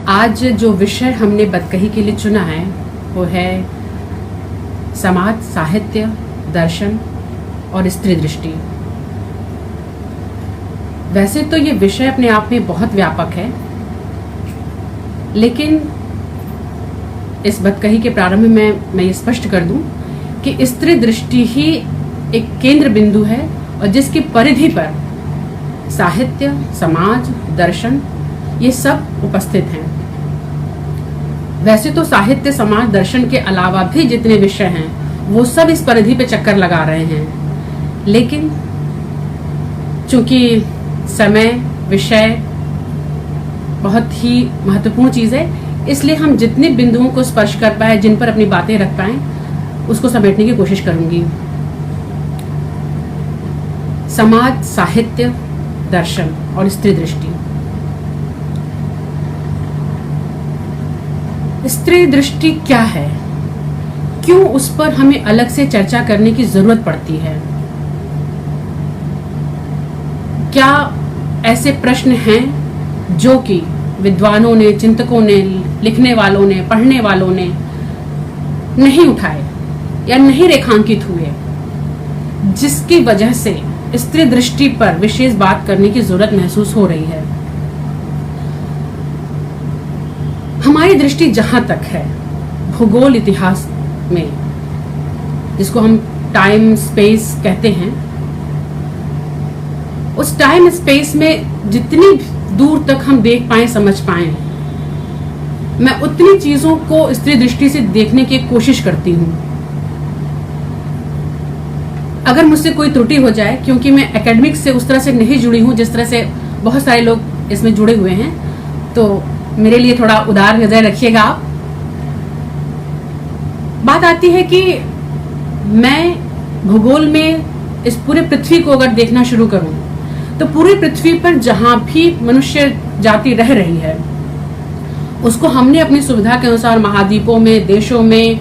आज जो विषय हमने बतकही के लिए चुना है वो है समाज, साहित्य, दर्शन और स्त्री दृष्टि। वैसे तो ये विषय अपने आप में बहुत व्यापक है, लेकिन इस बतकही के प्रारंभ में मैं ये स्पष्ट कर दूं कि स्त्री दृष्टि ही एक केंद्र बिंदु है और जिसकी परिधि पर साहित्य, समाज, दर्शन ये सब उपस्थित हैं। वैसे तो साहित्य, समाज, दर्शन के अलावा भी जितने विषय हैं वो सब इस परिधि पे चक्कर लगा रहे हैं, लेकिन चूंकि समय, विषय बहुत ही महत्वपूर्ण चीज है, इसलिए हम जितने बिंदुओं को स्पर्श कर पाए, जिन पर अपनी बातें रख पाए, उसको समेटने की कोशिश करूंगी। समाज, साहित्य, दर्शन और स्त्री दृष्टि। स्त्री दृष्टि क्या है? क्यों उस पर हमें अलग से चर्चा करने की जरूरत पड़ती है? क्या ऐसे प्रश्न हैं जो कि विद्वानों ने, चिंतकों ने, लिखने वालों ने, पढ़ने वालों ने नहीं उठाए या नहीं रेखांकित हुए, जिसकी वजह से स्त्री दृष्टि पर विशेष बात करने की जरूरत महसूस हो रही है? हमारी दृष्टि जहां तक है भूगोल इतिहास में, जिसको हम टाइम स्पेस कहते हैं, उस टाइम स्पेस में जितनी दूर तक हम देख पाए, समझ पाए, मैं उतनी चीजों को स्त्री दृष्टि से देखने की कोशिश करती हूं। अगर मुझसे कोई त्रुटि हो जाए, क्योंकि मैं एकेडमिक्स से उस तरह से नहीं जुड़ी हूं जिस तरह से बहुत सारे लोग इसमें जुड़े हुए हैं, तो मेरे लिए थोड़ा उदार नजर रखिएगा आप। बात आती है कि मैं भूगोल में इस पूरे पृथ्वी को अगर देखना शुरू करूं, तो पूरी पृथ्वी पर जहां भी मनुष्य जाति रह रही है, उसको हमने अपनी सुविधा के अनुसार महाद्वीपों में, देशों में,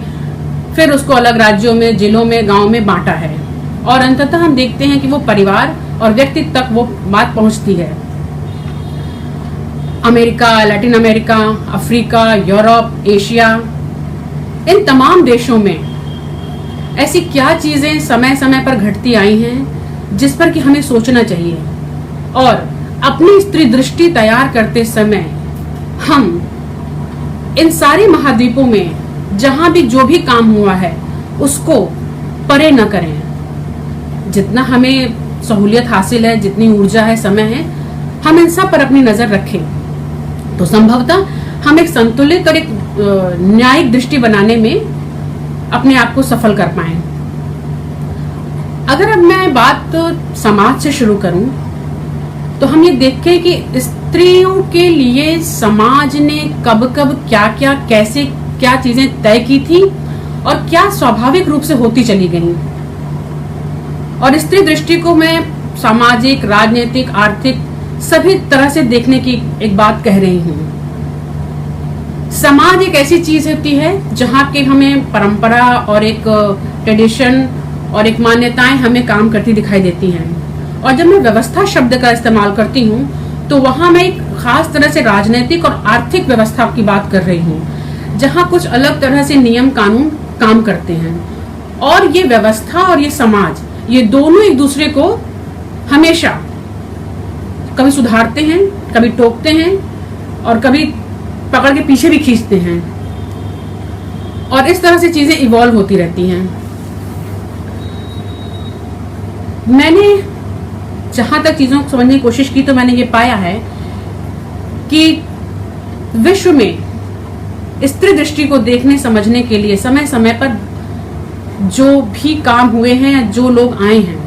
फिर उसको अलग राज्यों में, जिलों में, गांव में बांटा है, और अंततः हम देखते हैं कि वो परिवार और व्यक्ति तक वो बात पहुंचती है। America, Latin America, Africa, Europe, Asia, इन तमाम देशों में ऐसी क्या चीजें समय समय पर घटती आई हैं जिस पर कि हमें सोचना चाहिए, और अपनी स्त्री दृष्टि तैयार करते समय हम इन सारे महाद्वीपों में जहां भी जो भी काम हुआ है उसको परे न करें। जितना हमें सहूलियत हासिल है, जितनी ऊर्जा है, समय है, हम इन सब पर अपनी नजर रखें, तो संभवतः हम एक संतुलित और एक न्यायिक दृष्टि बनाने में अपने आप को सफल कर पाएं। अगर अब मैं बात समाज से शुरू करूं, तो हम ये देखें कि स्त्रियों के लिए समाज ने कब कब क्या क्या, कैसे क्या चीजें तय की थी और क्या स्वाभाविक रूप से होती चली गई। और स्त्री दृष्टि को मैं सामाजिक, राजनीतिक, आर्थिक सभी तरह से देखने की एक बात कह रही हूँ। समाज एक ऐसी चीज होती है जहाँ के हमें परंपरा और एक ट्रेडिशन और एक मान्यताएं हमें काम करती दिखाई देती हैं, और जब मैं व्यवस्था शब्द का इस्तेमाल करती हूँ तो वहां मैं एक खास तरह से राजनीतिक और आर्थिक व्यवस्था की बात कर रही हूँ, जहाँ कुछ अलग तरह से नियम कानून काम करते हैं। और ये व्यवस्था और ये समाज, ये दोनों एक दूसरे को हमेशा कभी सुधारते हैं, कभी टोकते हैं और कभी पकड़ के पीछे भी खींचते हैं, और इस तरह से चीजें इवॉल्व होती रहती हैं। मैंने जहां तक चीजों को समझने की कोशिश की, तो मैंने ये पाया है कि विश्व में स्त्री दृष्टि को देखने समझने के लिए समय समय पर जो भी काम हुए हैं, जो लोग आए हैं,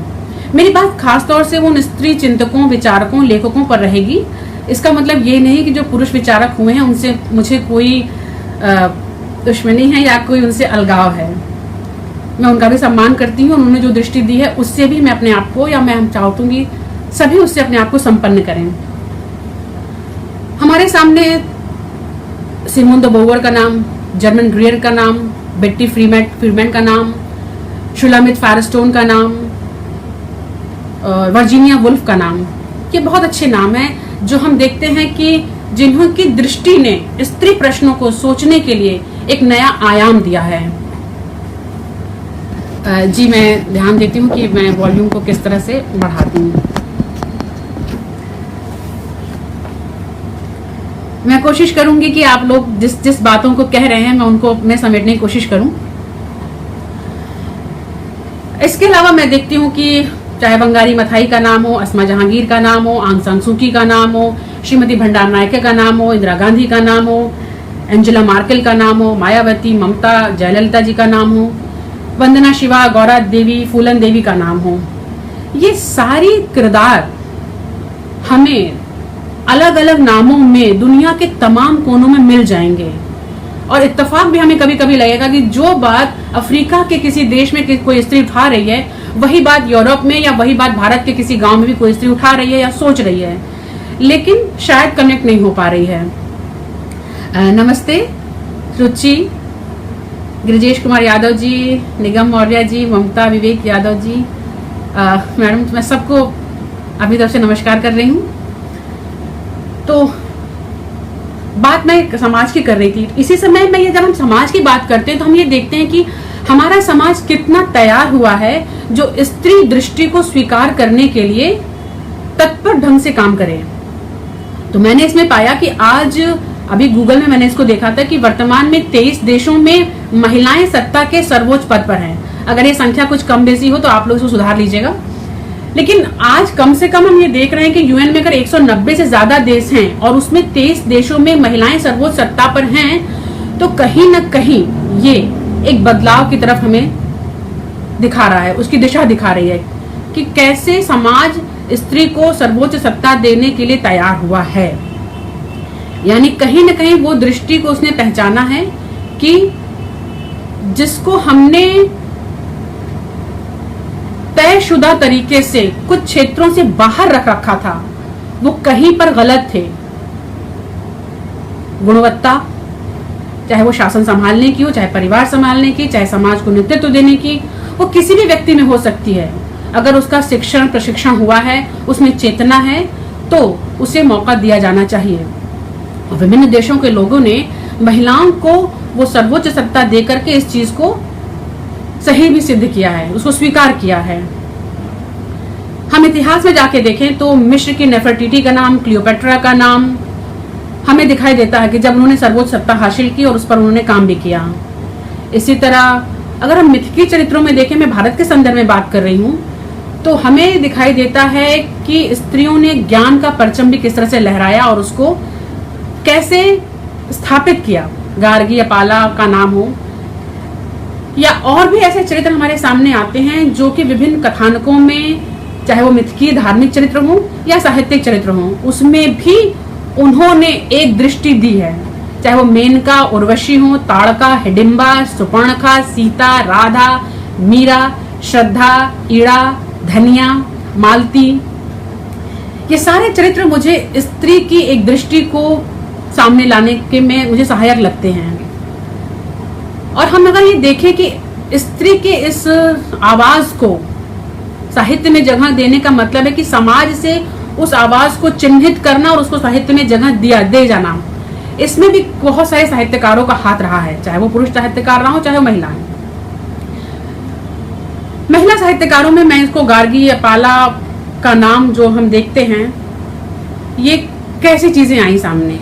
मेरी बात खास तौर से उन स्त्री चिंतकों, विचारकों, लेखकों पर रहेगी। इसका मतलब ये नहीं कि जो पुरुष विचारक हुए हैं उनसे मुझे कोई दुश्मनी है या कोई उनसे अलगाव है। मैं उनका भी सम्मान करती हूँ, उन्होंने जो दृष्टि दी है उससे भी मैं अपने आप को, या मैं चाहूंगी सभी उससे अपने आप को संपन्न करें। हमारे सामने सिमोन द बोवर का नाम, जर्मन ग्रियर का नाम, बेट्टी फ्रीमैन का नाम, शुलामित फायरस्टोन का नाम, वर्जीनिया वुल्फ का नाम, ये बहुत अच्छे नाम हैं जो हम देखते हैं कि जिन्होंने दृष्टि ने स्त्री प्रश्नों को सोचने के लिए एक नया आयाम दिया है। जी मैं ध्यान देती हूँ कि मैं वॉल्यूम को किस तरह से बढ़ाती हूँ। मैं कोशिश करूंगी कि आप लोग जिस जिस बातों को कह रहे हैं मैं समेटने की कोशिश करूं। इसके अलावा मैं देखती हूँ कि चाहे बंगारी मथाई का नाम हो, अस्मा जहांगीर का नाम हो, आंग सान सू की का नाम हो, श्रीमती भंडार नायके का नाम हो, इंदिरा गांधी का नाम हो, एंजेला मार्केल का नाम हो, मायावती, ममता, जयललिता जी का नाम हो, वंदना शिवा, गौरा देवी, फूलन देवी का नाम हो, ये सारी किरदार हमें अलग अलग नामों में दुनिया के तमाम कोनों में मिल जाएंगे। और इत्तेफाक भी हमें कभी कभी लगेगा कि जो बात अफ्रीका के किसी देश में कोई स्त्री उठा रही है, वही बात यूरोप में या वही बात भारत के किसी गांव में भी कोई स्त्री उठा रही है या सोच रही है, लेकिन शायद कनेक्ट नहीं हो पा रही है। नमस्ते रुचि, गिरिजेश कुमार यादव जी, निगम मौर्य जी, ममता विवेक यादव जी, मैडम मैं सबको अपनी तरफ से नमस्कार कर रही हूँ। तो बात मैं समाज की कर रही थी। इसी समय में जब हम समाज की बात करते हैं तो हम ये देखते हैं कि हमारा समाज कितना तैयार हुआ है जो स्त्री दृष्टि को स्वीकार करने के लिए तत्पर ढंग से काम करे। तो मैंने इसमें पाया कि आज अभी गूगल में मैंने इसको देखा था कि वर्तमान में 23 देशों में महिलाएं सत्ता के सर्वोच्च पद पर हैं। अगर ये संख्या कुछ कम बेसी हो तो आप लोग इसको सुधार लीजिएगा, लेकिन आज कम से कम हम ये देख रहे हैं कि यूएन में अगर 190 से ज्यादा देश हैं और उसमें 23 देशों में महिलाएं सर्वोच्च सत्ता पर हैं, तो कहीं न कहीं ये एक बदलाव की तरफ हमें दिखा रहा है, उसकी दिशा दिखा रही है कि कैसे समाज स्त्री को सर्वोच्च सत्ता देने के लिए तैयार हुआ है। यानी कहीं न कहीं वो दृष्टि को उसने पहचाना है कि जिसको हमने तयशुदा तरीके से कुछ क्षेत्रों से बाहर रख रखा था, वो कहीं पर गलत थे। गुणवत्ता, चाहे वो शासन संभालने की हो, चाहे परिवार संभालने की, चाहे समाज को नेतृत्व देने की, वो किसी भी व्यक्ति में हो सकती है। अगर उसका शिक्षण प्रशिक्षण हुआ है, उसमें चेतना है, तो उसे मौका दिया जाना चाहिए। और विभिन्न देशों के लोगों ने महिलाओं को वो सर्वोच्च सत्ता देकर के इस चीज को सही भी सिद्ध किया है, उसको स्वीकार किया है। हम इतिहास में जाके देखें तो मिस्र की नेफरटीटी का नाम, क्लियोपेट्रा का नाम हमें दिखाई देता है कि जब उन्होंने सर्वोच्च सत्ता हासिल की और उस पर उन्होंने काम भी किया। इसी तरह अगर हम मिथकीय चरित्रों में देखें, मैं भारत के संदर्भ में बात कर रही हूँ, तो हमें दिखाई देता है कि स्त्रियों ने ज्ञान का परचम भी किस तरह से लहराया और उसको कैसे स्थापित किया। गार्गी अपाला का नाम हो या और भी ऐसे चरित्र हमारे सामने आते हैं जो कि विभिन्न कथानकों में, चाहे वो मिथकीय धार्मिक चरित्र हो या साहित्यिक चरित्र हो, उसमें भी उन्होंने एक दृष्टि दी है। चाहे वो मेनका, उर्वशी हो, ताड़का, हिडिंबा, सुपर्णखा, सीता, राधा, मीरा, श्रद्धा, ईड़ा, धनिया, मालती, ये सारे चरित्र मुझे स्त्री की एक दृष्टि को सामने लाने के में मुझे सहायक लगते हैं। और हम अगर ये देखें कि स्त्री के इस आवाज को साहित्य में जगह देने का मतलब है कि समाज से उस आवाज को चिन्हित करना और उसको साहित्य में जगह दे जाना। इसमें भी बहुत सारे साहित्यकारों का हाथ रहा है, चाहे वो पुरुष साहित्यकार रहा हो, चाहे वो महिलाएं। महिला साहित्यकारों में मैं इसको गार्गी अपाला का नाम जो हम देखते हैं, ये कैसी चीजें आई सामने।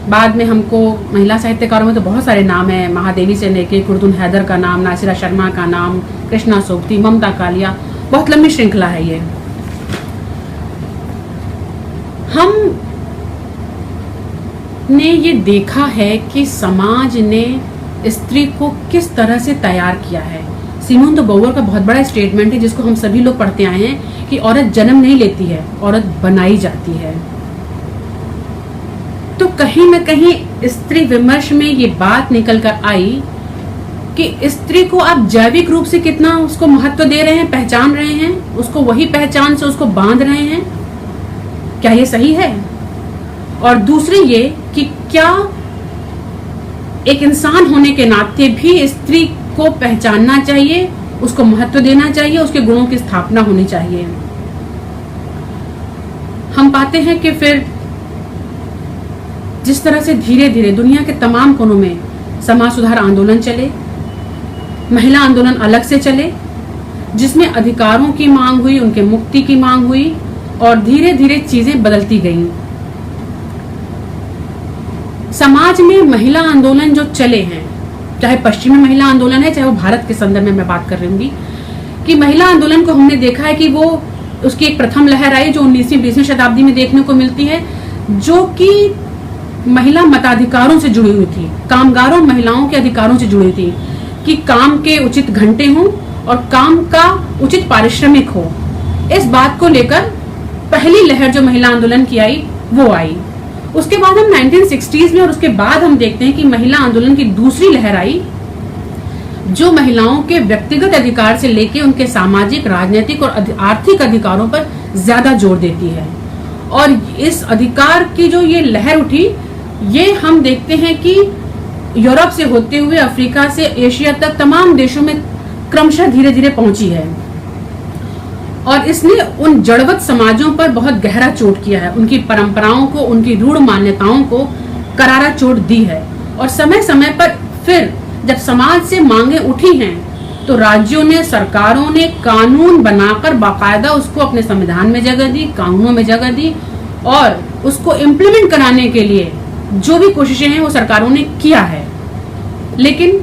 बाद में हमको महिला साहित्यकारों में तो बहुत सारे नाम हैं, महादेवी से लेके खुर्दुन हैदर का नाम, नासिरा शर्मा का नाम, कृष्णा सोबती, ममता कालिया, बहुत लंबी श्रृंखला है ये। हम ने ये देखा है कि समाज ने स्त्री को किस तरह से तैयार किया है। सिमोन द बोवर का बहुत बड़ा स्टेटमेंट है जिसको हम सभी लोग पढ़ते आए हैं कि औरत जन्म नहीं लेती है, औरत बनाई जाती है। तो कहीं न कहीं स्त्री विमर्श में ये बात निकल कर आई कि स्त्री को आप जैविक रूप से कितना उसको महत्व दे रहे हैं, पहचान रहे हैं, उसको वही पहचान से उसको बांध रहे हैं, क्या ये सही है? और दूसरी ये कि क्या एक इंसान होने के नाते भी स्त्री को पहचानना चाहिए, उसको महत्व देना चाहिए, उसके गुणों की स्थापना होनी चाहिए। हम पाते हैं कि फिर जिस तरह से धीरे धीरे दुनिया के तमाम कोनों में समाज सुधार आंदोलन चले, महिला आंदोलन अलग से चले, जिसमें अधिकारों की मांग हुई, उनके मुक्ति की मांग हुई और धीरे धीरे चीजें बदलती गईं। समाज में महिला आंदोलन जो चले हैं, चाहे पश्चिमी महिला आंदोलन है, चाहे वो भारत के संदर्भ में मैं बात कर रही हूँ कि महिला आंदोलन को हमने देखा है कि वो उसकी एक प्रथम लहर आई जो 19वीं 20वीं शताब्दी में देखने को मिलती है, जो कि महिला मताधिकारों से जुड़ी हुई थी, कामगारों महिलाओं के अधिकारों से जुड़ी थी कि काम के उचित घंटे हों और काम का उचित पारिश्रमिक हो। इस बात को लेकर पहली लहर जो महिला आंदोलन की आई वो आई। उसके बाद हम 1960s में और उसके बाद हम देखते हैं कि महिला आंदोलन की दूसरी लहर आई जो महिलाओं के व्यक्तिगत अधिकार से लेके उनके सामाजिक, राजनीतिक और आर्थिक अधिकारों पर ज्यादा जोर देती है। और इस अधिकार की जो ये लहर उठी, ये हम देखते हैं कि यूरोप से होते हुए अफ्रीका से एशिया तक तमाम देशों में क्रमशः धीरे धीरे पहुंची है और इसने उन जड़वत समाजों पर बहुत गहरा चोट किया है, उनकी परंपराओं को, उनकी रूढ़ मान्यताओं को करारा चोट दी है। और समय समय पर फिर जब समाज से मांगे उठी हैं तो राज्यों ने, सरकारों ने कानून बनाकर बाकायदा उसको अपने संविधान में जगह दी, कानूनों में जगह दी और उसको इम्प्लीमेंट कराने के लिए जो भी कोशिशें हैं वो सरकारों ने किया है। लेकिन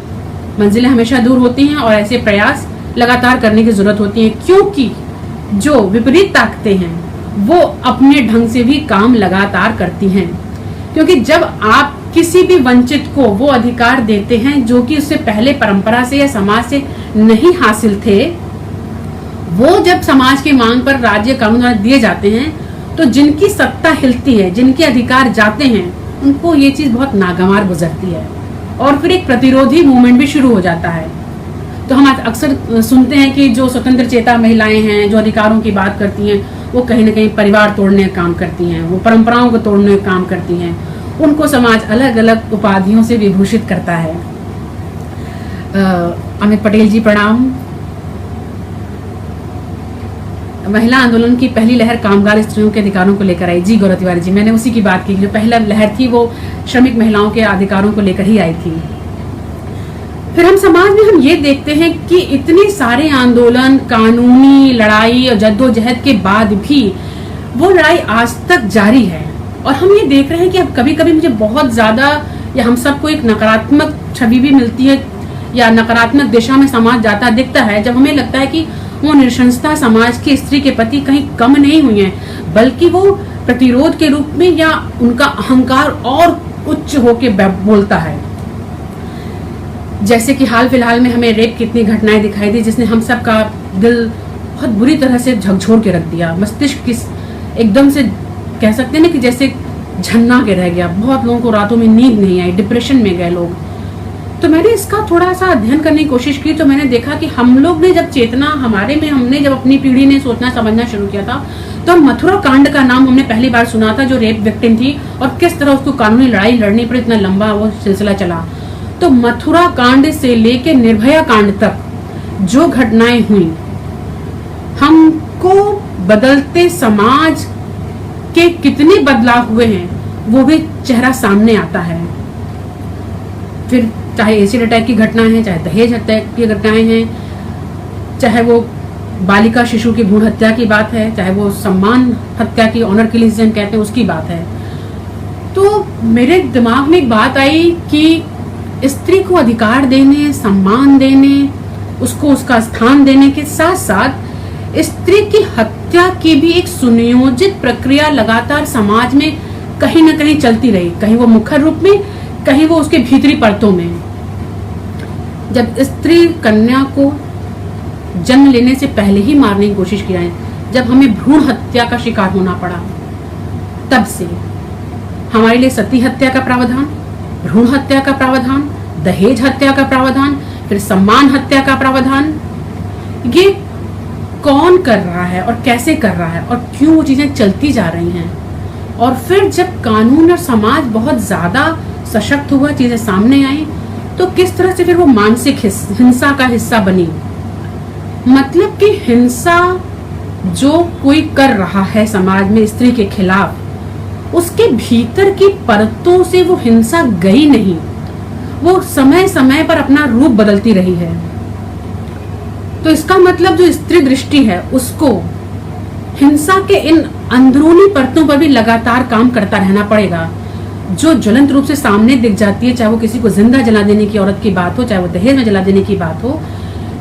मंजिलें हमेशा दूर होती हैं और ऐसे प्रयास लगातार करने की जरूरत होती है, क्योंकि जो विपरीत ताकतें हैं वो अपने ढंग से भी काम लगातार करती हैं। क्योंकि जब आप किसी भी वंचित को वो अधिकार देते हैं जो कि उससे पहले परंपरा से या समाज से नहीं हासिल थे, वो जब समाज की मांग पर राज्य कानून द्वारा दिए जाते हैं तो जिनकी सत्ता हिलती है, जिनके अधिकार जाते हैं, उनको ये चीज बहुत नागवार गुजरती है और फिर एक प्रतिरोधी मूवमेंट भी शुरू हो जाता है। तो हम अक्सर सुनते हैं कि जो स्वतंत्र चेता महिलाएं हैं, जो अधिकारों की बात करती हैं, वो कहीं ना कहीं परिवार तोड़ने का काम करती हैं, वो परंपराओं को तोड़ने का काम करती हैं, उनको समाज अलग अलग उपाधियों से विभूषित करता है। अमित पटेल जी प्रणाम। महिला आंदोलन की पहली लहर कामगार स्त्रियों के अधिकारों को लेकर आई। जी गौरव तिवारी जी, मैंने उसी की बात की। जो पहला लहर थी वो श्रमिक महिलाओं के अधिकारों को लेकर ही आई थी। फिर हम समाज में हम ये देखते हैं कि इतने सारे आंदोलन, कानूनी लड़ाई और जद्दोजहद के बाद भी वो लड़ाई आज तक जारी है। और हम ये देख रहे हैं कि अब कभी कभी मुझे बहुत ज्यादा या हम सबको एक नकारात्मक छवि भी मिलती है या नकारात्मक दिशा में समाज जाता दिखता है, जब हमें लगता है कि वो नृशंसता समाज की स्त्री के प्रति कहीं कम नहीं हुई है, बल्कि वो प्रतिरोध के रूप में या उनका अहंकार और उच्च होके बोलता है। जैसे कि हाल फिलहाल में हमें रेप की इतनी घटनाएं दिखाई दी जिसने हम सब का दिल बहुत बुरी तरह से झकझोर के रख दिया। मस्तिष्क की एकदम से कह सकते हैं ना कि जैसे झन्ना के रह गया। बहुत लोगों को रातों में नींद नहीं आई, डिप्रेशन में गए लोग। तो मैंने इसका थोड़ा सा अध्ययन करने की कोशिश की तो मैंने देखा कि हम लोग ने जब चेतना हमारे में, हमने जब अपनी पीढ़ी ने सोचना समझना शुरू किया था तो मथुरा कांड का नाम हमने पहली बार सुना था, जो रेप विक्टिम थी और किस तरह उसको कानूनी लड़ाई लड़ने पर इतना लंबा वो सिलसिला चला। तो मथुरा कांड से लेके निर्भया कांड तक जो घटनाएं हुई, हमको बदलते समाज के कितने बदलाव हुए हैं वो भी चेहरा सामने आता है। फिर चाहे एसिड अटैक की घटनाएं हैं, चाहे दहेज हत्या की घटनाएं हैं, चाहे वो बालिका शिशु की भ्रूण हत्या की बात है, चाहे वो सम्मान हत्या की, ऑनर किलिंग जिसे हम कहते हैं, उसकी बात है। तो मेरे दिमाग में एक बात आई कि स्त्री को अधिकार देने, सम्मान देने, उसको उसका स्थान देने के साथ साथ स्त्री की हत्या की भी एक सुनियोजित प्रक्रिया लगातार समाज में कहीं ना कहीं चलती रही। कहीं वो मुखर रूप में, कहीं वो उसके भीतरी परतों में। जब स्त्री कन्या को जन्म लेने से पहले ही मारने की कोशिश किया है, जब हमें भ्रूण हत्या का शिकार होना पड़ा, तब से हमारे लिए सती हत्या का प्रावधान, भ्रूण हत्या का प्रावधान, दहेज हत्या का प्रावधान, फिर सम्मान हत्या का प्रावधान, ये कौन कर रहा है और कैसे कर रहा है और क्यों वो चीजें चलती जा रही हैं। और फिर जब कानून और समाज बहुत ज्यादा सशक्त हुआ, चीजें सामने आई, तो किस तरह से फिर वो मानसिक हिंसा का हिस्सा बनी। मतलब कि हिंसा जो कोई कर रहा है समाज में स्त्री के खिलाफ, उसके भीतर की परतों से वो हिंसा गई नहीं, वो समय समय पर अपना रूप बदलती रही है। तो इसका मतलब जो स्त्री दृष्टि है उसको हिंसा के इन अंदरूनी परतों पर भी लगातार काम करता रहना पड़ेगा, जो ज्वलंत रूप से सामने दिख जाती है, चाहे वो किसी को जिंदा जला देने की औरत की बात हो, चाहे वो दहेज में जला देने की बात हो।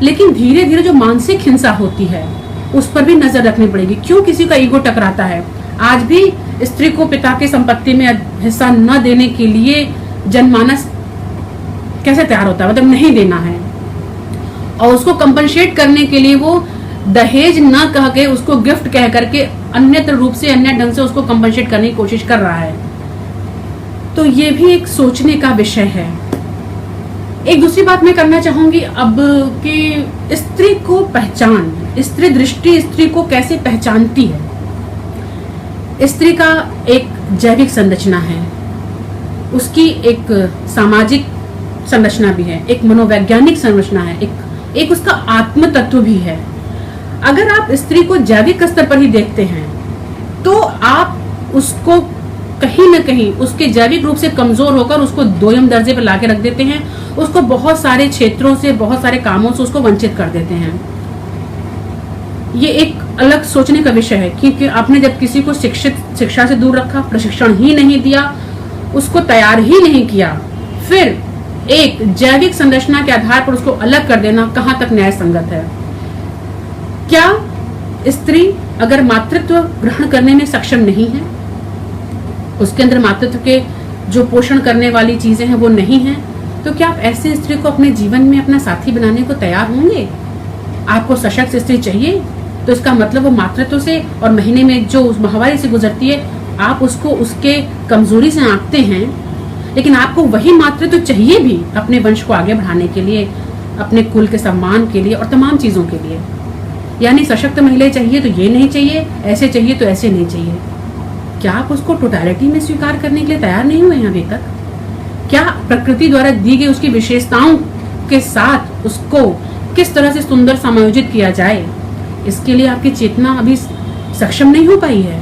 लेकिन धीरे धीरे जो मानसिक हिंसा होती है उस पर भी नजर रखनी पड़ेगी। क्यों किसी का ईगो टकराता है? आज भी स्त्री को पिता की संपत्ति में हिस्सा न देने के लिए जनमानस कैसे तैयार होता है, मतलब नहीं देना है, और उसको कंपनसेट करने के लिए वो दहेज न कह के उसको गिफ्ट कह करके अन्यत्र रूप से, अन्य ढंग से उसको कंपनसेट करने की कोशिश कर रहा है। तो ये भी एक सोचने का विषय है। एक दूसरी बात मैं करना चाहूंगी अब कि स्त्री को पहचान, स्त्री दृष्टि स्त्री को कैसे पहचानती है। स्त्री का एक जैविक संरचना है, उसकी एक सामाजिक संरचना भी है, एक मनोवैज्ञानिक संरचना है, एक उसका आत्म तत्व भी है। अगर आप स्त्री को जैविक स्तर पर ही देखते हैं तो आप उसको कहीं न कहीं उसके जैविक रूप से कमजोर होकर उसको दोयम दर्जे पर लाके रख देते हैं, उसको बहुत सारे क्षेत्रों से, बहुत सारे कामों से उसको वंचित कर देते हैं। ये एक अलग सोचने का विषय है, क्योंकि आपने जब किसी को शिक्षा से दूर रखा, प्रशिक्षण ही नहीं दिया, उसको तैयार ही नहीं किया, फिर एक जैविक संरचना के आधार पर उसको अलग कर देना कहां तक न्याय संगत है? क्या स्त्री अगर मातृत्व ग्रहण करने में सक्षम नहीं है, उसके अंदर मातृत्व के जो पोषण करने वाली चीजें हैं वो नहीं है, तो क्या आप ऐसे स्त्री को अपने जीवन में अपना साथी बनाने को तैयार होंगे? आपको सशक्त स्त्री चाहिए तो इसका मतलब वो मातृत्व से और महीने में जो उस माहवारी से गुजरती है आप उसको उसके कमजोरी से आंकते हैं, लेकिन आपको वही मातृत्व चाहिए भी अपने वंश को आगे बढ़ाने के लिए, अपने कुल के सम्मान के लिए और तमाम चीजों के लिए। यानी सशक्त महिला चाहिए तो ये नहीं चाहिए, ऐसे चाहिए तो ऐसे नहीं चाहिए। क्या आप उसको टोटलिटी में स्वीकार करने के लिए तैयार नहीं हुए हैं अभी तक? क्या प्रकृति द्वारा दी गई उसकी विशेषताओं के साथ उसको किस तरह से सुंदर समायोजित किया जाए, इसके लिए आपकी चेतना अभी सक्षम नहीं हो पाई है?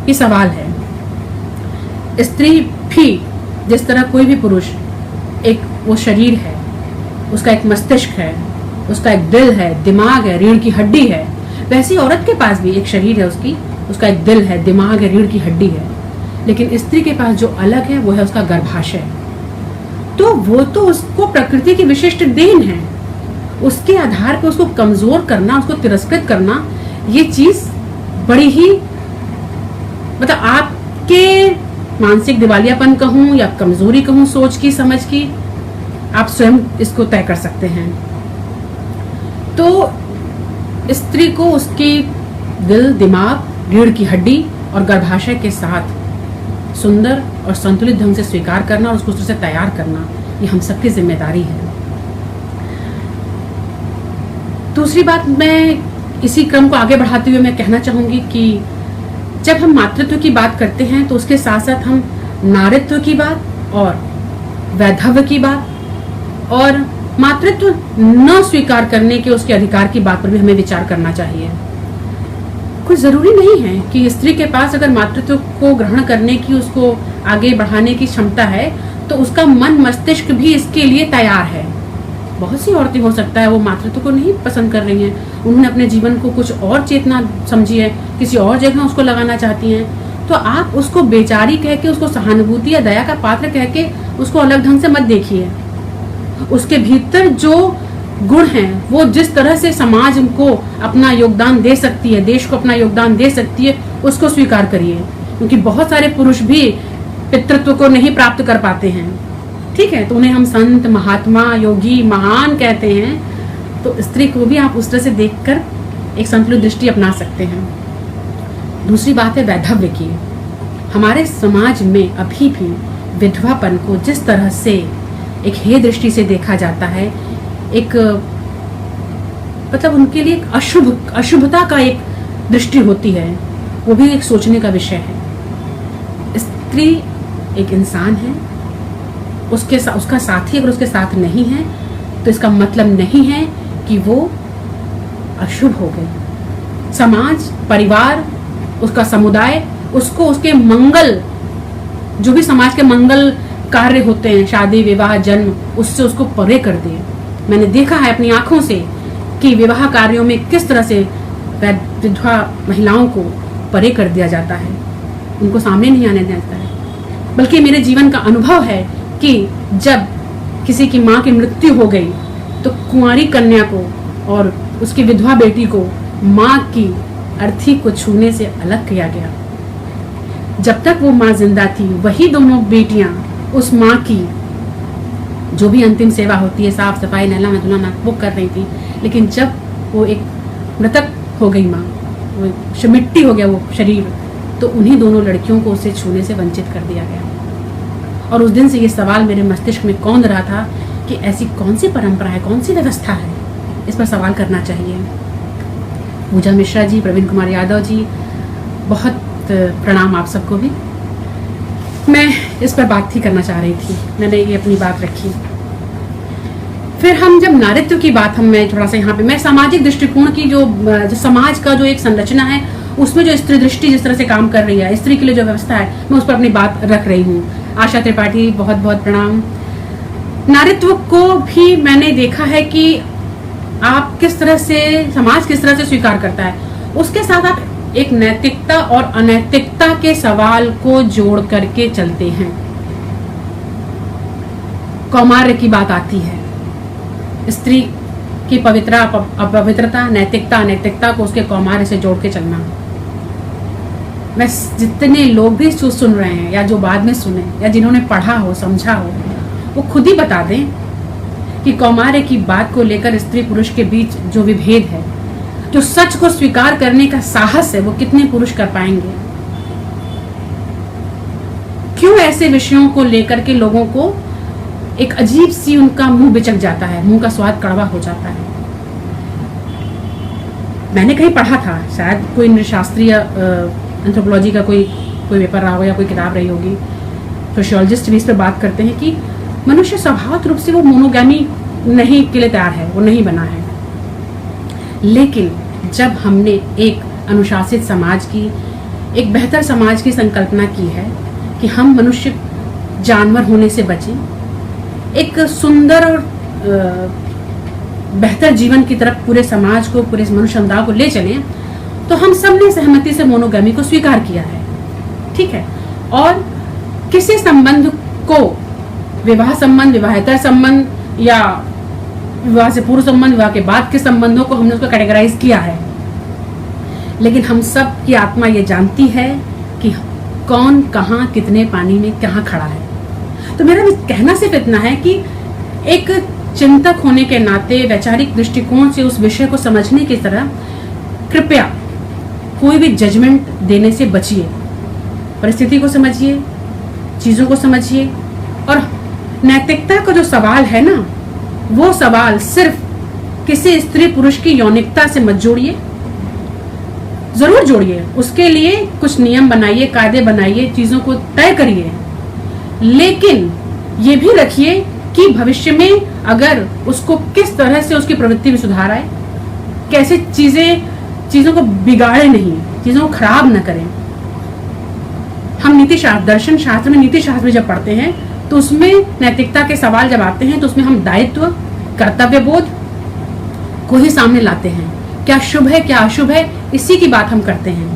ये सवाल है। स्त्री भी जिस तरह कोई भी पुरुष, एक वो शरीर है, उसका एक मस्तिष्क है, उसका एक दिल है, दिमाग है, रीढ़ की हड्डी है, वैसी औरत के पास भी एक शरीर है, उसका एक दिल है, दिमाग है, रीढ़ की हड्डी है। लेकिन स्त्री के पास जो अलग है वो है उसका गर्भाशय। तो वो तो उसको प्रकृति की विशिष्ट देन है, उसके आधार पर उसको कमजोर करना, उसको तिरस्कृत करना, ये चीज बड़ी ही, मतलब आपके मानसिक दिवालियापन कहूं या कमजोरी कहूं, सोच की, समझ की, आप स्वयं इसको तय कर सकते हैं। तो स्त्री को उसकी दिल, दिमाग, रीढ़ की हड्डी और गर्भाशय के साथ सुंदर और संतुलित ढंग से स्वीकार करना और उसको उस तरह से तैयार करना, ये हम सबकी जिम्मेदारी है। दूसरी बात, मैं इसी क्रम को आगे बढ़ाते हुए मैं कहना चाहूंगी कि जब हम मातृत्व की बात करते हैं तो उसके साथ साथ हम नारित्व की बात और वैधव्य की बात और मातृत्व न स्वीकार करने के उसके अधिकार की बात पर भी हमें विचार करना चाहिए। कोई जरूरी नहीं है कि स्त्री के पास अगर मातृत्व को ग्रहण करने की, उसको आगे बढ़ाने की क्षमता है तो उसका मन मस्तिष्क भी इसके लिए तैयार है। बहुत सी औरतें हो सकता है वो मातृत्व को नहीं पसंद कर रही हैं, उन्होंने अपने जीवन को कुछ और चेतना समझी है, किसी और जगह उसको लगाना चाहती हैं। तो आप उसको बेचारी कह के, उसको सहानुभूति या दया का पात्र कह के उसको अलग ढंग से मत देखिए। उसके भीतर जो गुण हैं, वो जिस तरह से समाज को अपना योगदान दे सकती है, देश को अपना योगदान दे सकती है, उसको स्वीकार करिए। क्योंकि बहुत सारे पुरुष भी पितृत्व को नहीं प्राप्त कर पाते हैं, ठीक है, तो उन्हें हम संत, महात्मा, योगी, महान कहते हैं। तो स्त्री को भी आप उस तरह से देखकर एक संतुलित दृष्टि अपना सकते हैं। दूसरी बात है वैधव्य की। हमारे समाज में अभी भी विधवापन को जिस तरह से एक हे दृष्टि से देखा जाता है, एक मतलब उनके लिए एक अशुभता का एक दृष्टि होती है, वो भी एक सोचने का विषय है। स्त्री एक इंसान है, उसका साथी अगर उसके साथ नहीं है तो इसका मतलब नहीं है कि वो अशुभ हो गई। समाज, परिवार, उसका समुदाय उसको उसके मंगल जो भी समाज के मंगल कार्य होते हैं, शादी विवाह जन्म, उससे उसको परे कर दे। मैंने देखा है अपनी आंखों से कि विवाह कार्यों में किस तरह से विधवा महिलाओं को परे कर दिया जाता है, उनको सामने नहीं आने दिया जाता है। बल्कि मेरे जीवन का अनुभव है कि जब किसी की माँ की मृत्यु हो गई तो कुंवारी कन्या को और उसकी विधवा बेटी को माँ की अर्थी को छूने से अलग किया गया। जब तक वो माँ जिंदा थी, वही दोनों बेटियां उस माँ की जो भी अंतिम सेवा होती है, साफ सफाई, नहला धुलाना, वो कर रही थी। लेकिन जब वो एक मृतक हो गई माँ, वो मिट्टी हो गया वो शरीर, तो उन्हीं दोनों लड़कियों को उसे छूने से वंचित कर दिया गया। और उस दिन से ये सवाल मेरे मस्तिष्क में कौंध रहा था कि ऐसी कौन सी परंपरा है, कौन सी व्यवस्था है, इस पर सवाल करना चाहिए। पूजा मिश्रा जी, प्रवीण कुमार यादव जी, बहुत प्रणाम आप सबको भी। मैं इस पर बात ही करना चाह रही थी, मैंने ये अपनी बात रखी। फिर हम जब नारित्व की बात, मैं थोड़ा सा यहाँ पे मैं सामाजिक दृष्टिकोण की जो समाज का जो एक संरचना है, उसमें जो स्त्री दृष्टि जिस तरह से काम कर रही है, स्त्री के लिए जो व्यवस्था है, मैं उस पर अपनी बात रख रही हूँ। आशा त्रिपाठी, बहुत बहुत प्रणाम। नारित्व को भी मैंने देखा है कि आप किस तरह से, समाज किस तरह से स्वीकार करता है, उसके साथ आप एक नैतिकता और अनैतिकता के सवाल को जोड़ करके चलते हैं। कौमार्य की बात आती है, स्त्री की पवित्रता, अपवित्रता, नैतिकता, अनैतिकता को उसके कौमार्य से जोड़ के चलना। मैं जितने लोग भी सुन रहे हैं या जो बाद में सुने या जिन्होंने पढ़ा हो, समझा हो, वो खुद ही बता दें कि कौमार्य की बात को लेकर स्त्री पुरुष के बीच जो विभेद है, जो सच को स्वीकार करने का साहस है, वो कितने पुरुष कर पाएंगे। क्यों ऐसे विषयों को लेकर के लोगों को एक अजीब सी उनका मुंह बिचक जाता है, मुंह का स्वाद कड़वा हो जाता है। मैंने कहीं पढ़ा था, शायद कोई नृशास्त्रीय एंथ्रोपोलॉजी का कोई पेपर रहा होगा या कोई किताब रही होगी, सोशियोलॉजिस्ट भी इस पर बात करते हैं कि मनुष्य स्वभावत रूप से वो मोनोगामी नहीं के लिए तैयार है, वो नहीं बना है। लेकिन जब हमने एक अनुशासित समाज की, एक बेहतर समाज की संकल्पना की है कि हम मनुष्य जानवर होने से बचें, एक सुंदर और बेहतर जीवन की तरफ पूरे समाज को, पूरे मनुष्य समुदाय को ले चलें, तो हम सब ने सहमति से मोनोगामी को स्वीकार किया है, ठीक है। और किसी संबंध को, विवाह संबंध, विवाहेतर संबंध या विवाह से पूर्व संबंध, विवाह के बाद के संबंधों को हमने उसको कैटेगराइज किया है। लेकिन हम सब की आत्मा ये जानती है कि कौन कहाँ कितने पानी में कहाँ खड़ा है। तो मेरा कहना सिर्फ इतना है कि एक चिंतक होने के नाते, वैचारिक दृष्टिकोण से उस विषय को समझने की तरह कृपया कोई भी जजमेंट देने से बचिए। परिस्थिति को समझिए, चीजों को समझिए, और नैतिकता का जो सवाल है ना, वो सवाल सिर्फ किसी स्त्री पुरुष की यौनिकता से मत जोड़िए। जरूर जोड़िए, उसके लिए कुछ नियम बनाइए, कायदे बनाइए, चीजों को तय करिए, लेकिन ये भी रखिए कि भविष्य में अगर उसको किस तरह से उसकी प्रवृत्ति में सुधार आए, कैसे चीजों को बिगाड़े नहीं, चीजों को खराब न करें। हम नीति शास्त्र, दर्शन शास्त्र में नीति शास्त्र जब पढ़ते हैं तो उसमें नैतिकता के सवाल जब आते हैं तो उसमें हम दायित्व, कर्तव्य बोध को ही सामने लाते हैं। क्या शुभ है, क्या अशुभ है, इसी की बात हम करते हैं।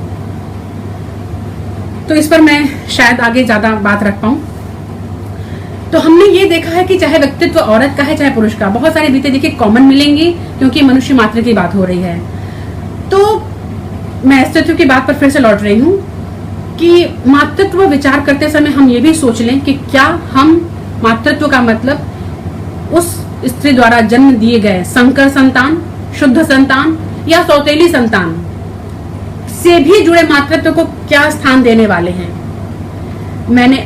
तो इस पर मैं शायद आगे ज्यादा बात रख पाऊं। तो हमने ये देखा है कि चाहे व्यक्तित्व औरत का है चाहे पुरुष का, बहुत सारे बीते देखिए कॉमन मिलेंगी, क्योंकि मनुष्य मात्र की बात हो रही है। तो मैं अस्तित्व की बात पर फिर से लौट रही हूँ कि मातृत्व विचार करते समय हम ये भी सोच लें कि क्या हम मातृत्व का मतलब उस स्त्री द्वारा जन्म दिए गए संकर संतान, शुद्ध संतान या सौतेली संतान से भी जुड़े मातृत्व को क्या स्थान देने वाले हैं।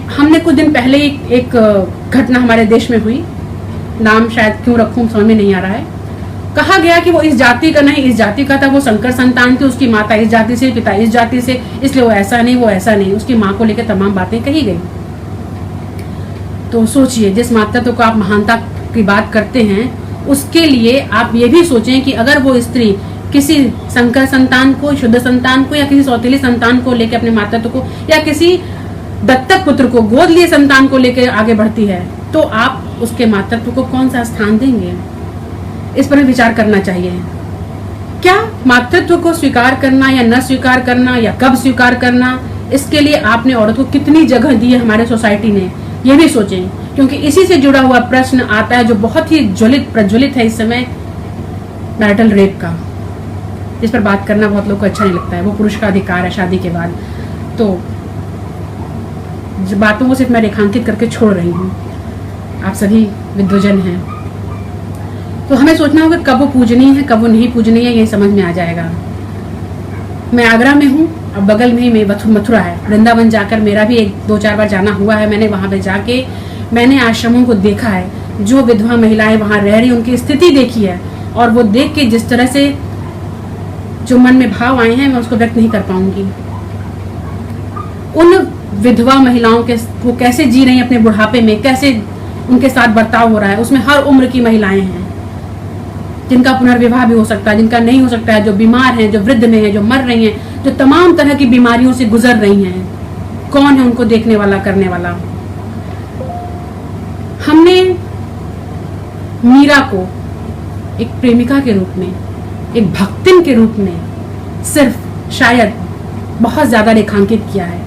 हमने कुछ दिन पहले एक घटना हमारे देश में हुई, नाम शायद क्यों रखूं समझ में नहीं आ रहा है। कहा गया कि वो इस जाति का नहीं, इस जाति का था, वो संकर संतान थी, उसकी माता इस जाति से, पिता इस जाति से, इसलिए वो ऐसा नहीं, वो ऐसा नहीं, उसकी माँ को लेकर तमाम बातें कही गई। तो सोचिए, जिस मातृत्व को आप महानता की बात करते हैं, उसके लिए आप ये भी सोचें कि अगर वो स्त्री किसी संकर संतान को, शुद्ध संतान को या किसी सौतेली संतान को लेकर अपने मातृत्व को, या किसी दत्तक पुत्र को, गोद लिए संतान को लेकर आगे बढ़ती है, तो आप उसके मातृत्व को कौन सा स्थान देंगे? इस पर विचार करना चाहिए। क्या मातृत्व को स्वीकार करना या न स्वीकार करना या कब स्वीकार करना, इसके लिए आपने औरत को कितनी जगह दी है हमारे सोसाइटी ने, ये भी सोचें। क्योंकि इसी से जुड़ा हुआ प्रश्न आता है जो बहुत ही प्रज्वलित है इस समय, मैरिटल रेप का, जिस पर बात करना बहुत लोगों को अच्छा नहीं लगता है। वो पुरुष का अधिकार है शादी के बाद। तो बातों को सिर्फ मैं रेखांकित करके छोड़ रही हूँ, आप सभी विद्वजन हैं, तो हमें सोचना होगा कब वो पूजनीय है, कब वो नहीं पूजनीय है, ये समझ में आ जाएगा। मैं आगरा में हूँ, अब बगल में ही मथुरा है। वृंदावन जाकर मेरा भी 1-2-4 बार जाना हुआ है। मैंने वहाँ पे जाके मैंने आश्रमों को देखा है, जो विधवा महिलाएं वहाँ रह रही, उनकी स्थिति देखी है, और वो देख के जिस तरह से जो मन में भाव आए हैं मैं उसको व्यक्त नहीं कर पाऊंगी। उन विधवा महिलाओं के वो कैसे जी रही हैं अपने बुढ़ापे में, कैसे उनके साथ बर्ताव हो रहा है। उसमें हर उम्र की महिलाएं हैं, जिनका पुनर्विवाह भी हो सकता है, जिनका नहीं हो सकता है, जो बीमार हैं, जो वृद्ध में हैं, जो मर रही हैं, जो तमाम तरह की बीमारियों से गुजर रही हैं। कौन है उनको देखने वाला, करने वाला? हमने मीरा को एक प्रेमिका के रूप में, एक भक्तिन के रूप में सिर्फ शायद बहुत ज्यादा रेखांकित किया है,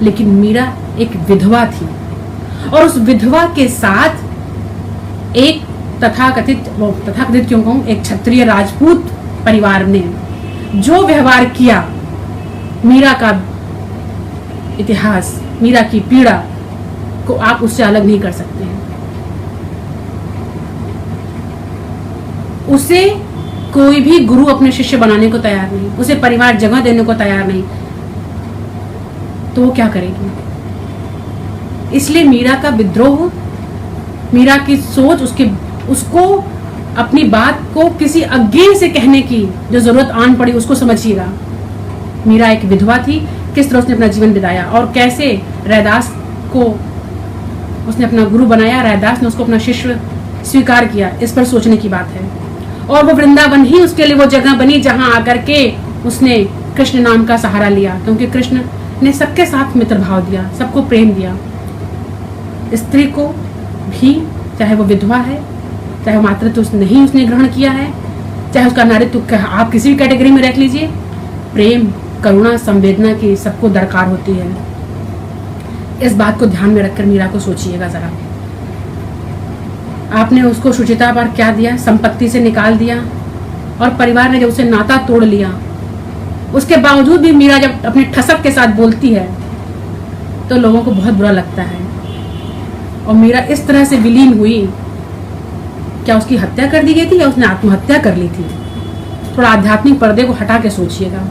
लेकिन मीरा एक विधवा थी, और उस विधवा के साथ एक तथाकथित क्यों कहूं, एक क्षत्रिय राजपूत परिवार ने जो व्यवहार किया, मीरा का इतिहास, मीरा की पीड़ा को आप उससे अलग नहीं कर सकते हैं। उसे कोई भी गुरु अपने शिष्य बनाने को तैयार नहीं, उसे परिवार जगह देने को तैयार नहीं, तो वो क्या करेगी? इसलिए मीरा का विद्रोह, मीरा की सोच, उसको अपनी बात को किसी अज्ञे से कहने की जो जरूरत आन पड़ी, उसको समझिएगा। मीरा एक विधवा थी, किस तरह उसने अपना जीवन बिताया, और कैसे रैदास को उसने अपना गुरु बनाया, रैदास ने उसको अपना शिष्य स्वीकार किया। इस पर सोचने की बात है। और वो वृंदावन ही उसके लिए वो जगह बनी जहां आकर के उसने कृष्ण नाम का सहारा लिया, क्योंकि कृष्ण ने सबके साथ मित्र भाव दिया, सबको प्रेम दिया। स्त्री को भी, चाहे वो विधवा है, चाहे मातृत्व नहीं उसने ग्रहण किया है, चाहे उसका नारीत्व आप किसी भी कैटेगरी में रख लीजिए, प्रेम, करुणा, संवेदना की सबको दरकार होती है। इस बात को ध्यान में रखकर मीरा को सोचिएगा जरा। आपने उसको शुचिता पर क्या दिया? संपत्ति से निकाल दिया, और परिवार ने जब उसे नाता तोड़ लिया, उसके बावजूद भी मीरा जब अपने ठसक के साथ बोलती है तो लोगों को बहुत बुरा लगता है। और मीरा इस तरह से विलीन हुई, क्या उसकी हत्या कर दी गई थी या उसने आत्महत्या कर ली थी? थोड़ा आध्यात्मिक पर्दे को हटा के सोचिएगा।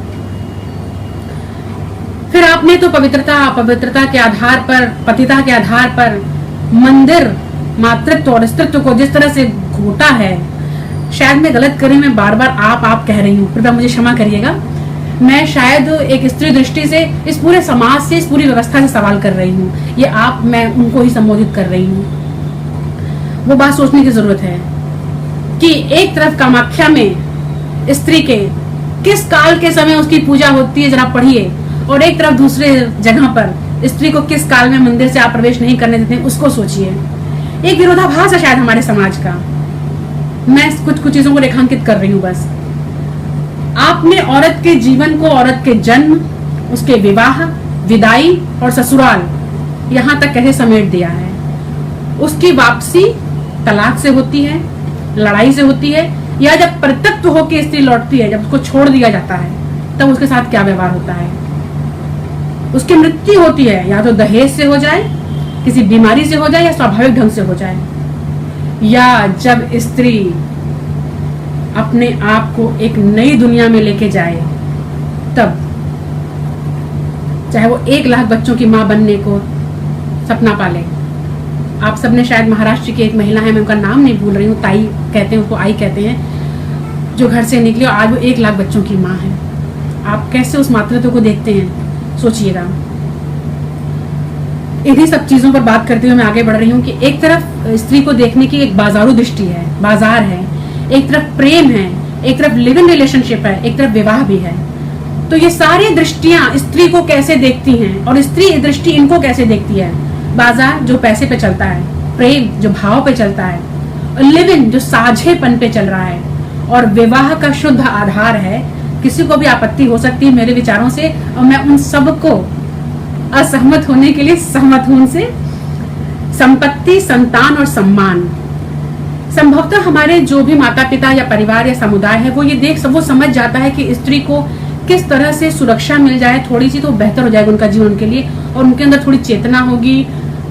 फिर आपने तो पवित्रता के आधार पर, पतिता के आधार पर मंदिर, मातृत्व और स्त्रीत्व को जिस तरह से घोटा है, शायद मैं गलत करी, मैं बार बार आप कह रही हूँ, कृपया मुझे क्षमा करिएगा। मैं शायद एक स्त्री दृष्टि से इस पूरे समाज से, इस पूरी व्यवस्था से सवाल कर रही हूँ। ये मैं उनको ही संबोधित कर रही हूँ। वो बात सोचने की जरूरत है कि एक तरफ कामाख्या में स्त्री के किस काल के समय उसकी पूजा होती है, जरा पढ़िए, और एक तरफ दूसरे जगह पर स्त्री को किस काल में मंदिर से आप प्रवेश नहीं करने देते हैं, उसको सोचिए। एक विरोधाभास है शायद हमारे समाज का। मैं कुछ चीजों को रेखांकित कर रही हूँ बस। आपने औरत के जीवन को, औरत के जन्म, उसके विवाह, विदाई और ससुराल, यहाँ तक कैसे समेट दिया है। उसकी वापसी तलाक से होती है, लड़ाई से होती है, या जब परित्यक्त होकर स्त्री लौटती है, जब उसको छोड़ दिया जाता है, तब उसके साथ क्या व्यवहार होता है। उसकी मृत्यु होती है, या तो दहेज से हो जाए, किसी बीमारी से हो जाए, या स्वाभाविक ढंग से हो जाए, या जब स्त्री अपने आप को एक नई दुनिया में लेके जाए, तब चाहे वो 1 लाख बच्चों की मां बनने को सपना पाले। आप सबने शायद महाराष्ट्र की एक महिला है, मैं उनका नाम नहीं भूल रही हूँ, ताई कहते हैं उसको, आई कहते हैं, जो घर से निकली और आज वो 1 लाख बच्चों की माँ है। आप कैसे उस मातृत्व को देखते हैं, सोचिएगा। इन्हीं सब चीजों पर बात करते हुए मैं आगे बढ़ रही हूँ कि एक तरफ स्त्री को देखने की एक बाजारू दृष्टि है, बाजार है, एक तरफ प्रेम है, एक तरफ लिव इन रिलेशनशिप है, एक तरफ विवाह भी है। तो ये सारी दृष्टियां स्त्री को कैसे देखती हैं और स्त्री दृष्टि इनको कैसे देखती है। बाजार जो पैसे पे चलता है, प्रेम जो भाव पे चलता है, लिव इन जो साझेपन पे चल रहा है, और विवाह का शुद्ध आधार है। किसी को भी आपत्ति हो सकती है मेरे विचारों से, और मैं उन सबको असहमत होने के लिए सहमत हूं उनसे। संपत्ति, संतान और सम्मान। संभवतः हमारे जो भी माता पिता या परिवार या समुदाय है वो समझ जाता है कि स्त्री को किस तरह से सुरक्षा मिल जाए थोड़ी सी, तो बेहतर हो जाएगा उनका जीवन उनके लिए, और उनके अंदर थोड़ी चेतना होगी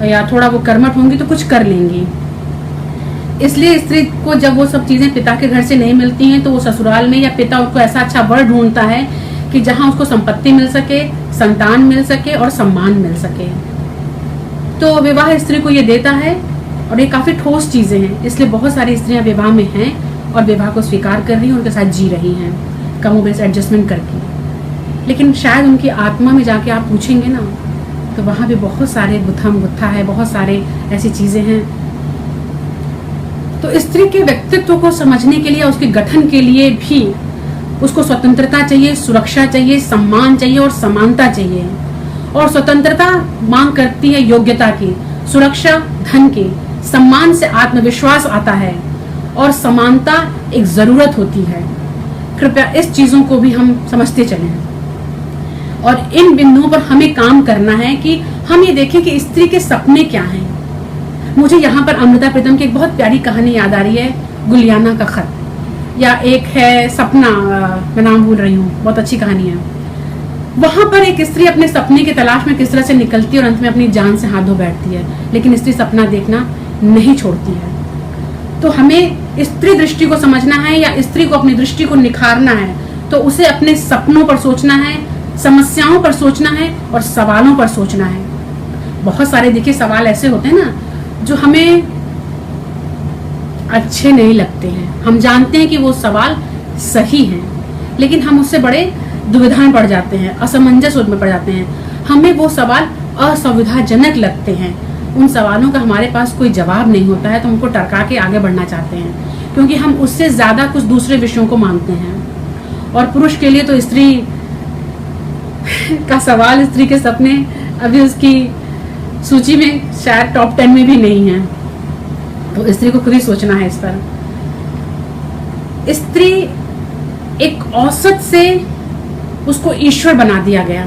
या थोड़ा वो कर्मठ होंगी तो कुछ कर लेंगी। इसलिए स्त्री को जब वो सब चीजें पिता के घर से नहीं मिलती हैं तो वो ससुराल में या पिता उसको ऐसा अच्छा वर ढूंढता है कि जहां उसको संपत्ति मिल सके, संतान मिल सके और सम्मान मिल सके। तो विवाह स्त्री को ये देता है, और ये काफी ठोस चीजें हैं। इसलिए बहुत सारी स्त्रियां विवाह में हैं और विवाह को स्वीकार कर रही हैं, उनके साथ जी रही हैं कमोबेश एडजस्टमेंट करके। लेकिन शायद उनकी आत्मा में जाके आप पूछेंगे ना, तो वहां भी बहुत सारे गुत्थम गुत्था है, बहुत सारे ऐसी चीजें हैं। तो स्त्री के व्यक्तित्व को समझने के लिए, उसके गठन के लिए भी उसको स्वतंत्रता चाहिए, सुरक्षा चाहिए, सम्मान चाहिए और समानता चाहिए। और स्वतंत्रता मांग करती है योग्यता की, सुरक्षा धन की, सम्मान से आत्मविश्वास आता है, और समानता एक जरूरत होती है। कृपया इस चीजों को भी हम समझते चलें, और इन बिंदुओं पर हमें काम करना है कि हम ये देखें कि स्त्री के सपने क्या हैं। मुझे यहाँ पर अमृता प्रीतम की एक बहुत प्यारी कहानी याद आ रही है, गुलियाना का खत, या एक है सपना, मैं नाम भूल रही हूँ, बहुत अच्छी कहानी है। वहां पर एक स्त्री अपने सपने की तलाश में किस तरह से निकलती है और अंत में अपनी जान से हाथ धो बैठती है, लेकिन स्त्री सपना देखना नहीं छोड़ती है। तो हमें स्त्री दृष्टि को समझना है या स्त्री को अपनी दृष्टि को निखारना है, तो उसे अपने सपनों पर सोचना है, समस्याओं पर सोचना है और सवालों पर सोचना है। बहुत सारे देखिए सवाल ऐसे होते हैं ना जो हमें अच्छे नहीं लगते हैं, हम जानते हैं कि वो सवाल सही हैं, लेकिन हम उससे बड़े दुविधा में पड़ जाते हैं, असमंजस में पड़ जाते हैं, हमें वो सवाल असुविधाजनक लगते हैं, उन सवालों का हमारे पास कोई जवाब नहीं होता है, तो उनको टरका के आगे बढ़ना चाहते हैं, क्योंकि हम उससे ज्यादा कुछ दूसरे विषयों को मानते हैं। और पुरुष के लिए तो स्त्री का सवाल, स्त्री के सपने अभी उसकी सूची में शायद टॉप 10 में भी नहीं है, तो स्त्री को खुद ही सोचना है इस पर। स्त्री एक औसत से उसको ईश्वर बना दिया गया,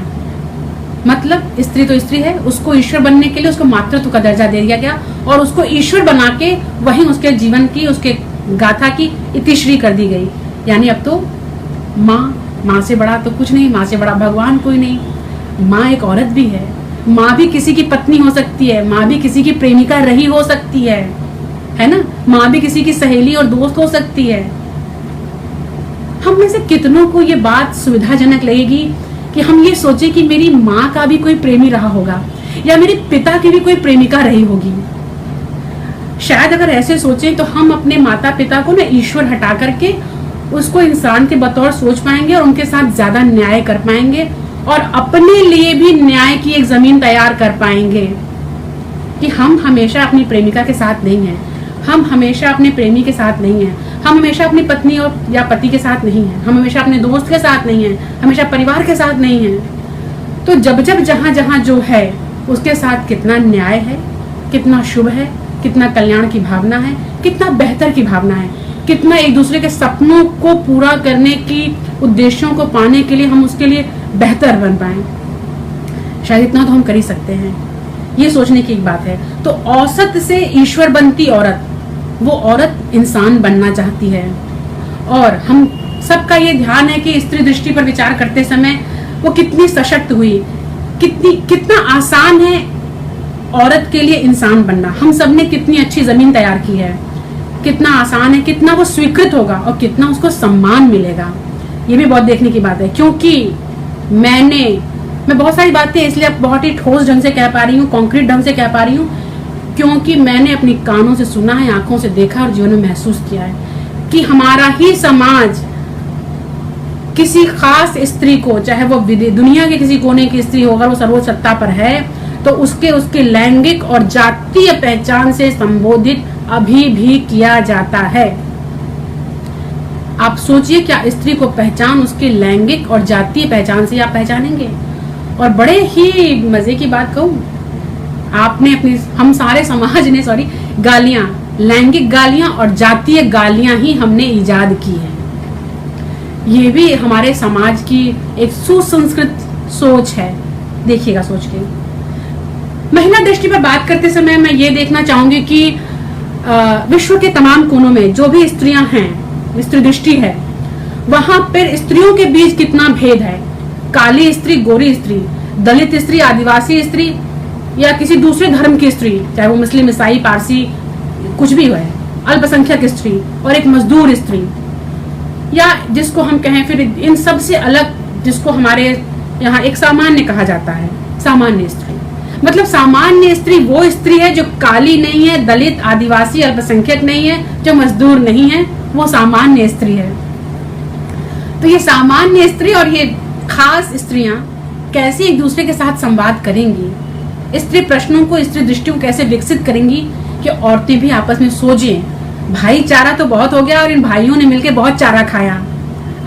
मतलब स्त्री तो स्त्री है, उसको ईश्वर बनने के लिए उसको मातृत्व का दर्जा दे दिया गया और उसको ईश्वर बना के वहीं उसके जीवन की, उसके गाथा की इतिश्री कर दी गई। यानी अब तो माँ से बड़ा तो कुछ नहीं, माँ से बड़ा भगवान कोई नहीं। माँ एक औरत भी है, माँ भी किसी की पत्नी हो सकती है, माँ भी किसी की प्रेमिका रही हो सकती है ना, माँ भी किसी की सहेली और दोस्त हो सकती है। हम में से कितनों को ये बात सुविधाजनक लगेगी कि हम ये सोचे कि मेरी माँ का भी कोई प्रेमी रहा होगा या मेरे पिता की भी कोई प्रेमिका रही होगी। शायद अगर ऐसे सोचें तो हम अपने माता पिता को ना ईश्वर हटा करके उसको इंसान के बतौर सोच पाएंगे और उनके साथ ज्यादा न्याय कर पाएंगे और अपने लिए भी न्याय की एक जमीन तैयार कर पाएंगे कि हम हमेशा अपनी प्रेमिका के साथ नहीं हैं, हम हमेशा अपने प्रेमी के साथ नहीं हैं, हम हमेशा अपनी पत्नी और या पति के साथ नहीं हैं, हम हमेशा अपने दोस्त के साथ नहीं हैं, हमेशा परिवार के साथ नहीं हैं। तो जब जब जहां जहां जो है उसके साथ कितना न्याय है, कितना शुभ है, कितना कल्याण की भावना है, कितना बेहतर की भावना है, कितना एक दूसरे के सपनों को पूरा करने की, उद्देश्यों को पाने के लिए हम उसके लिए बेहतर बन पाए। शायद इतना तो हम कर ही सकते हैं, ये सोचने की एक बात है। तो औसत से ईश्वर बनती औरत, वो औरत इंसान बनना चाहती है। और हम सबका ये ध्यान है कि स्त्री दृष्टि पर विचार करते समय वो कितनी सशक्त हुई, कितना आसान है औरत के लिए इंसान बनना। हम सब ने कितनी अच्छी जमीन तैयार की है, कितना आसान है, कितना वो स्वीकृत होगा और कितना उसको सम्मान मिलेगा, ये भी बहुत देखने की बात है। क्योंकि मैं बहुत सारी बातें इसलिए बहुत ही ठोस ढंग से कह पा रही हूँ, कॉन्क्रीट ढंग से कह पा रही हूँ, क्योंकि मैंने अपनी कानों से सुना है, आंखों से देखा और जीवन में महसूस किया है कि हमारा ही समाज किसी खास स्त्री को, चाहे वो दुनिया के किसी कोने की स्त्री हो, अगर वो सर्वोच्च सत्ता पर है तो उसके लैंगिक और जातीय पहचान से संबोधित अभी भी किया जाता है। आप सोचिए, क्या स्त्री को पहचान उसके लैंगिक और जातीय पहचान से आप पहचानेंगे? और बड़े ही मजे की बात कहूं, आपने हम सारे समाज ने गालियां, लैंगिक गालियां और जातीय गालियां ही हमने इजाद की है। ये भी हमारे समाज की एक सुसंस्कृत सोच है। देखिएगा सोच के। महिला दृष्टि पर बात करते समय मैं ये देखना चाहूंगी कि विश्व के तमाम कोनों में जो भी स्त्रियां हैं, स्त्री दृष्टि है, वहां पर स्त्रियों के बीच कितना भेद है। काली स्त्री, गोरी स्त्री, दलित स्त्री, आदिवासी स्त्री या किसी दूसरे धर्म की स्त्री, चाहे वो मुस्लिम, ईसाई, पारसी, कुछ भी है, अल्पसंख्यक स्त्री और एक मजदूर स्त्री, या जिसको हम कहें फिर इन सब से अलग, जिसको हमारे यहाँ एक सामान्य कहा जाता है, सामान्य स्त्री। मतलब सामान्य स्त्री वो स्त्री है जो काली नहीं है, दलित, आदिवासी, अल्पसंख्यक नहीं है, जो मजदूर नहीं है, वो सामान्य स्त्री है। तो ये सामान्य स्त्री और ये खास स्त्रियां कैसे एक दूसरे के साथ संवाद करेंगी, स्त्री प्रश्नों को, स्त्री दृष्टि को कैसे विकसित करेंगी कि औरतें भी आपस में सोचें। भाईचारा तो बहुत हो गया और इन भाइयों ने मिलकर बहुत चारा खाया।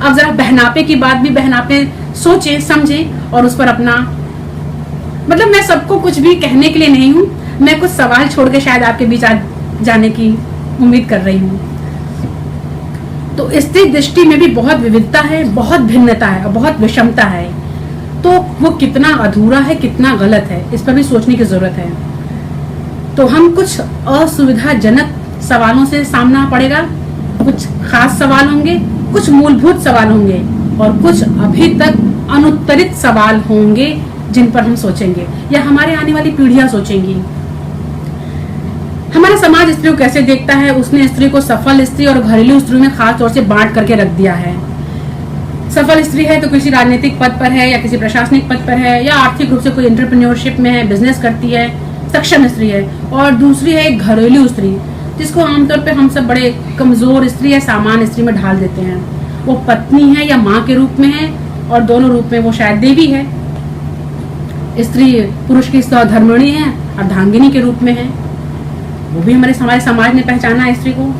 अब जरा बहनापे की बात भी बहनापे सोचें, समझें और उस पर अपना, मतलब मैं सबको कुछ भी कहने के लिए नहीं हूं, मैं कुछ सवाल छोड़ के शायद आपके बीच आ जाने की उम्मीद कर रही हूं। तो स्त्री दृष्टि में भी बहुत विविधता है, बहुत भिन्नता है और बहुत विषमता है। तो वो कितना अधूरा है, कितना गलत है, इस पर भी सोचने की जरूरत है। तो हम कुछ असुविधाजनक सवालों से सामना पड़ेगा, कुछ खास सवाल होंगे, कुछ मूलभूत सवाल होंगे और कुछ अभी तक अनुत्तरित सवाल होंगे जिन पर हम सोचेंगे या हमारे आने वाली पीढ़ियां सोचेंगी। हमारा समाज स्त्री को कैसे देखता है? उसने स्त्री को सफल स्त्री और घरेलू स्त्री में खास तौर से बांट करके रख दिया है। सफल स्त्री है तो किसी राजनीतिक पद पर है या किसी प्रशासनिक पद पर है या आर्थिक रूप से कोई एंटरप्रेन्योरशिप में है, बिजनेस करती है, सक्षम स्त्री है। और दूसरी है घरेलू स्त्री, जिसको आमतौर पे हम सब बड़े कमजोर स्त्री या सामान्य स्त्री में ढाल देते हैं। वो पत्नी है या माँ के रूप में है और दोनों रूप में वो शायद देवी है। स्त्री पुरुष की धर्मणी है, अर्धांगिनी के रूप में है, वो भी हमारे समाज ने पहचाना है स्त्री को।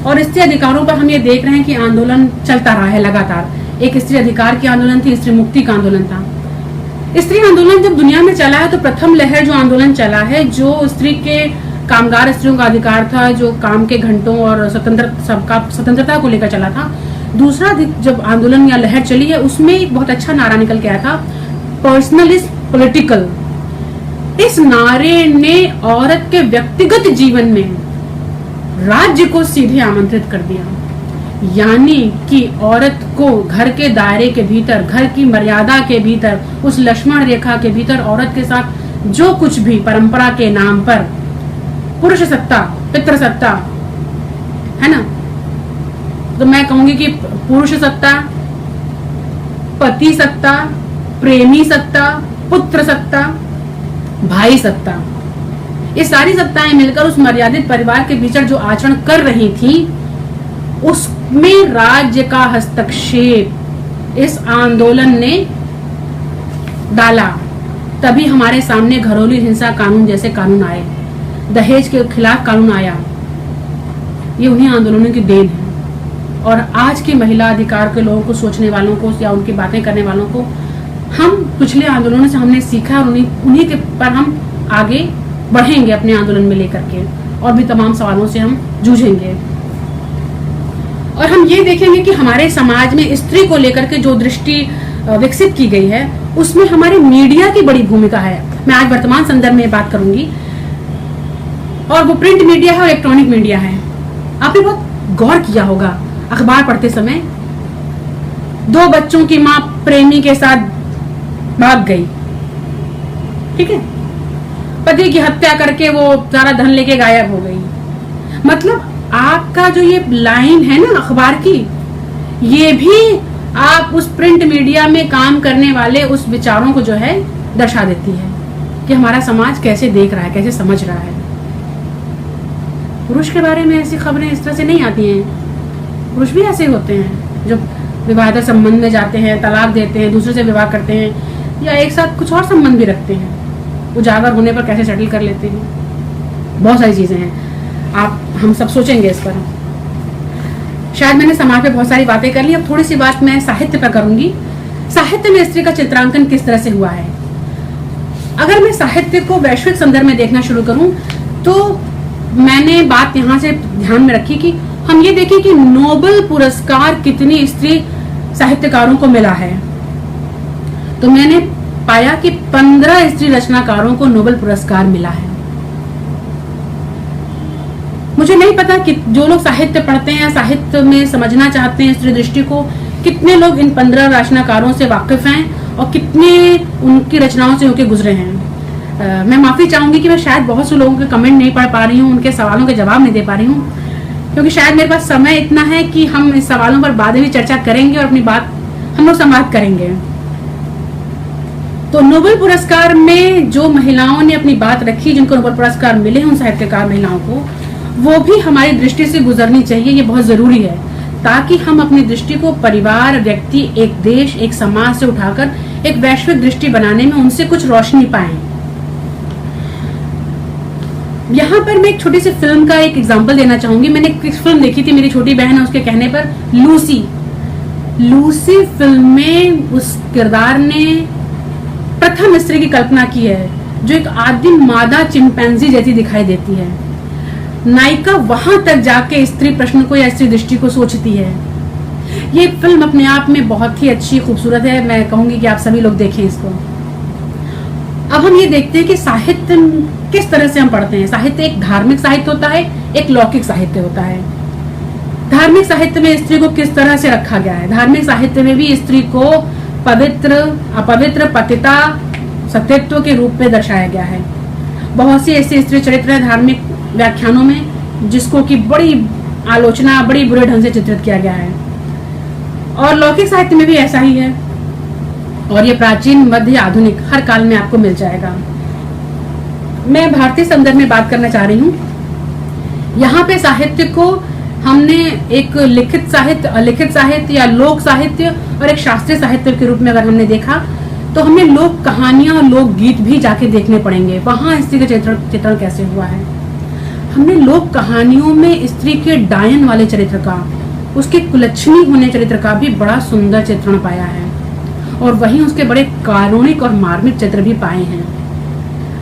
और स्त्री अधिकारों पर हम ये देख रहे हैं कि आंदोलन चलता रहा है लगातार। एक स्त्री अधिकार की आंदोलन थी, स्त्री मुक्ति का आंदोलन था। स्त्री आंदोलन जब दुनिया में चला है तो प्रथम लहर जो आंदोलन चला है, जो स्त्री के कामगार स्त्रियों का अधिकार था, जो काम के घंटों और स्वतंत्रता को लेकर चला था। दूसरा जब आंदोलन या लहर चली है उसमें एक बहुत अच्छा नारा निकल के आया था, पर्सनल इज पॉलिटिकल। इस नारे ने औरत के व्यक्तिगत जीवन में राज्य को सीधे आमंत्रित कर दिया, यानी कि औरत को घर के दायरे के भीतर, घर की मर्यादा के भीतर, उस लक्ष्मण रेखा के भीतर औरत के साथ जो कुछ भी परंपरा के नाम पर पुरुष सत्ता, पितृसत्ता है ना, तो मैं कहूंगी कि पुरुष सत्ता, पति सत्ता, प्रेमी सत्ता, पुत्र सत्ता, भाई सत्ता, ये सारी सत्ताएं मिलकर उस मर्यादित परिवार के भीतर जो आचरण कर रही थी, उसमें राज्य का हस्तक्षेप इस आंदोलन ने डाला। तभी हमारे सामने घरेलू हिंसा कानून जैसे कानून आए, दहेज के खिलाफ कानून आया। ये उन्हीं आंदोलनों की देन है। और आज की महिला अधिकार के लोगों को, सोचने वालों को या उनकी बातें करने वालों को, हम पिछले आंदोलनों से हमने सीखा और उन्हीं के पर हम आगे बढ़ेंगे अपने आंदोलन में लेकर के, और भी तमाम सवालों से हम जूझेंगे। और हम ये देखेंगे कि हमारे समाज में स्त्री को लेकर के जो दृष्टि विकसित की गई है, उसमें हमारे मीडिया की बड़ी भूमिका है। मैं आज वर्तमान संदर्भ में बात करूंगी, और वो प्रिंट मीडिया है और इलेक्ट्रॉनिक मीडिया है। आपने बहुत गौर किया होगा अखबार पढ़ते समय, 2 बच्चों की मां प्रेमी के साथ भाग गई, ठीक है, पति की हत्या करके वो सारा धन लेके गायब हो गई। मतलब आपका जो ये लाइन है ना अखबार की, ये भी आप उस प्रिंट मीडिया में काम करने वाले उस विचारों को जो है दर्शा देती है कि हमारा समाज कैसे देख रहा है, कैसे समझ रहा है। पुरुष के बारे में ऐसी खबरें इस तरह से नहीं आती हैं। पुरुष भी ऐसे होते हैं जो विवाहित संबंध में जाते हैं, तलाक देते हैं, दूसरे से विवाह करते हैं, या एक साथ कुछ और संबंध भी रखते हैं, उजागर होने पर कैसे सेटल कर लेते हैं। बहुत सारी चीजें हैं, हम सब सोचेंगे इस पर। शायद मैंने समाज पे बहुत सारी बातें कर ली, अब थोड़ी सी बात मैं साहित्य पर करूंगी। साहित्य में स्त्री का चित्रांकन किस तरह से हुआ है। अगर मैं साहित्य को वैश्विक संदर्भ में देखना शुरू करूं तो मैंने बात यहां से ध्यान में रखी कि हम ये देखें कि नोबेल पुरस्कार कितनी स्त्री साहित्यकारों को मिला है। तो मैंने पाया कि 15 स्त्री रचनाकारों को नोबेल पुरस्कार मिला है। मुझे नहीं पता कि जो लोग साहित्य पढ़ते हैं, साहित्य में समझना चाहते हैं स्त्री दृष्टि को, कितने लोग इन 15 रचनाकारों से वाकिफ हैं और कितने उनकी रचनाओं से होकर गुजरे हैं। मैं माफी चाहूंगी कि मैं शायद बहुत से लोगों के कमेंट नहीं पढ़ पा रही हूँ, उनके सवालों के जवाब नहीं दे पा रही हूँ, क्योंकि शायद मेरे पास समय इतना है कि हम इस सवालों पर बाद में भी चर्चा करेंगे और अपनी बात हम लोग समाप्त करेंगे। तो नोबेल पुरस्कार में जो महिलाओं ने अपनी बात रखी, जिनको नोबेल पुरस्कार मिले हैं उन साहित्यकार महिलाओं को, वो भी हमारी दृष्टि से गुजरनी चाहिए। ये बहुत जरूरी है ताकि हम अपनी दृष्टि को परिवार, व्यक्ति, एक देश, एक समाज से उठाकर एक वैश्विक दृष्टि बनाने में उनसे कुछ रोशनी पाएं। यहाँ पर मैं एक छोटी सी फिल्म का एक एग्जांपल देना चाहूंगी। मैंने एक फिल्म देखी थी, मेरी छोटी बहन है उसके कहने पर, लूसी फिल्म में उस किरदार ने प्रथम स्त्री की कल्पना की है जो एक आदिम मादा चिंपैंजी जैसी दिखाई देती है। नायिका वहां तक जाके स्त्री प्रश्न को या स्त्री दृष्टि को सोचती है। ये फिल्म अपने आप में बहुत ही अच्छी, खूबसूरत है। मैं कहूंगी कि आप सभी लोग देखें इसको। अब हम ये देखते हैं कि साहित्य किस तरह से हम पढ़ते हैं। साहित्य एक धार्मिक साहित्य होता है, एक लौकिक साहित्य होता है। धार्मिक साहित्य में स्त्री को किस तरह से रखा गया है। धार्मिक साहित्य में भी स्त्री को पवित्र, अपवित्र, पतिता, सत्यत्व के रूप में दर्शाया गया है। बहुत सी ऐसे स्त्री चरित्र है धार्मिक व्याख्यानों में जिसको कि बड़ी आलोचना, बड़ी बुरे ढंग से चित्रित किया गया है। और लौकिक साहित्य में भी ऐसा ही है, और ये प्राचीन, मध्य, आधुनिक हर काल में आपको मिल जाएगा। मैं भारतीय संदर्भ में बात करना चाह रही हूँ। यहाँ पे साहित्य को हमने एक लिखित साहित्य, अलिखित साहित्य या लोक साहित्य और एक शास्त्रीय साहित्य के रूप में अगर हमने देखा तो हमें लोक कहानियां और लोक गीत भी जाके देखने पड़ेंगे, वहां स्त्री का चित्रण कैसे हुआ है। हमने लोक कहानियों में स्त्री के डायन वाले चरित्र का, उसके कुलच्छनी होने चरित्र का भी बड़ा सुंदर चित्रण पाया है, और वहीं उसके बड़े कारुणिक और मार्मिक चित्र भी पाए हैं।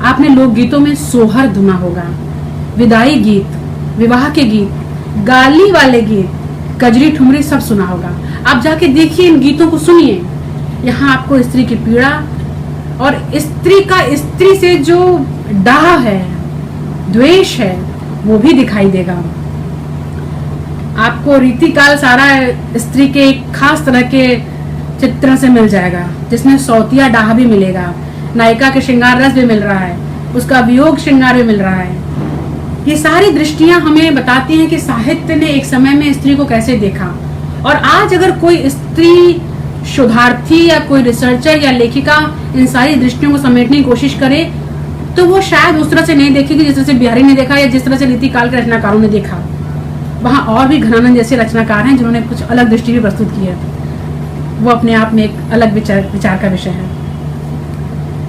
आपने लोकगीतों में सोहर धुना होगा, विदाई गीत, विवाह के गीत, गाली वाले गीत, कजरी ठुमरी सब सुना होगा। आप जाके देखिए, इन गीतों को सुनिए। यहाँ आपको स्त्री की पीड़ा और स्त्री का स्त्री से जो डाह है, द्वेष है, वो भी दिखाई देगा। आपको रीतिकाल सारा स्त्री के एक खास तरह के चित्रण से मिल जाएगा, जिसमें सौतिया डाह भी मिलेगा, नायिका के श्रृंगार रस भी मिल रहा है, उसका वियोग श्रृंगार भी मिल रहा है। ये सारी दृष्टियां हमें बताती हैं कि साहित्य ने एक समय में स्त्री को कैसे देखा। और आज अगर कोई स्त्री शोधार्थी या कोई रिसर्चर या लेखिका इन सारी दृष्टियों को समेटने की कोशिश करे तो वो शायद उस तरह से नहीं देखेगी जिस तरह से बिहारी ने देखा या जिस तरह से रीतिकाल के रचनाकारों ने देखा। वहाँ और भी घनानंद जैसे रचनाकार हैं जिन्होंने कुछ अलग दृष्टि भी प्रस्तुत की है, वो अपने आप में एक अलग विचार का विषय है।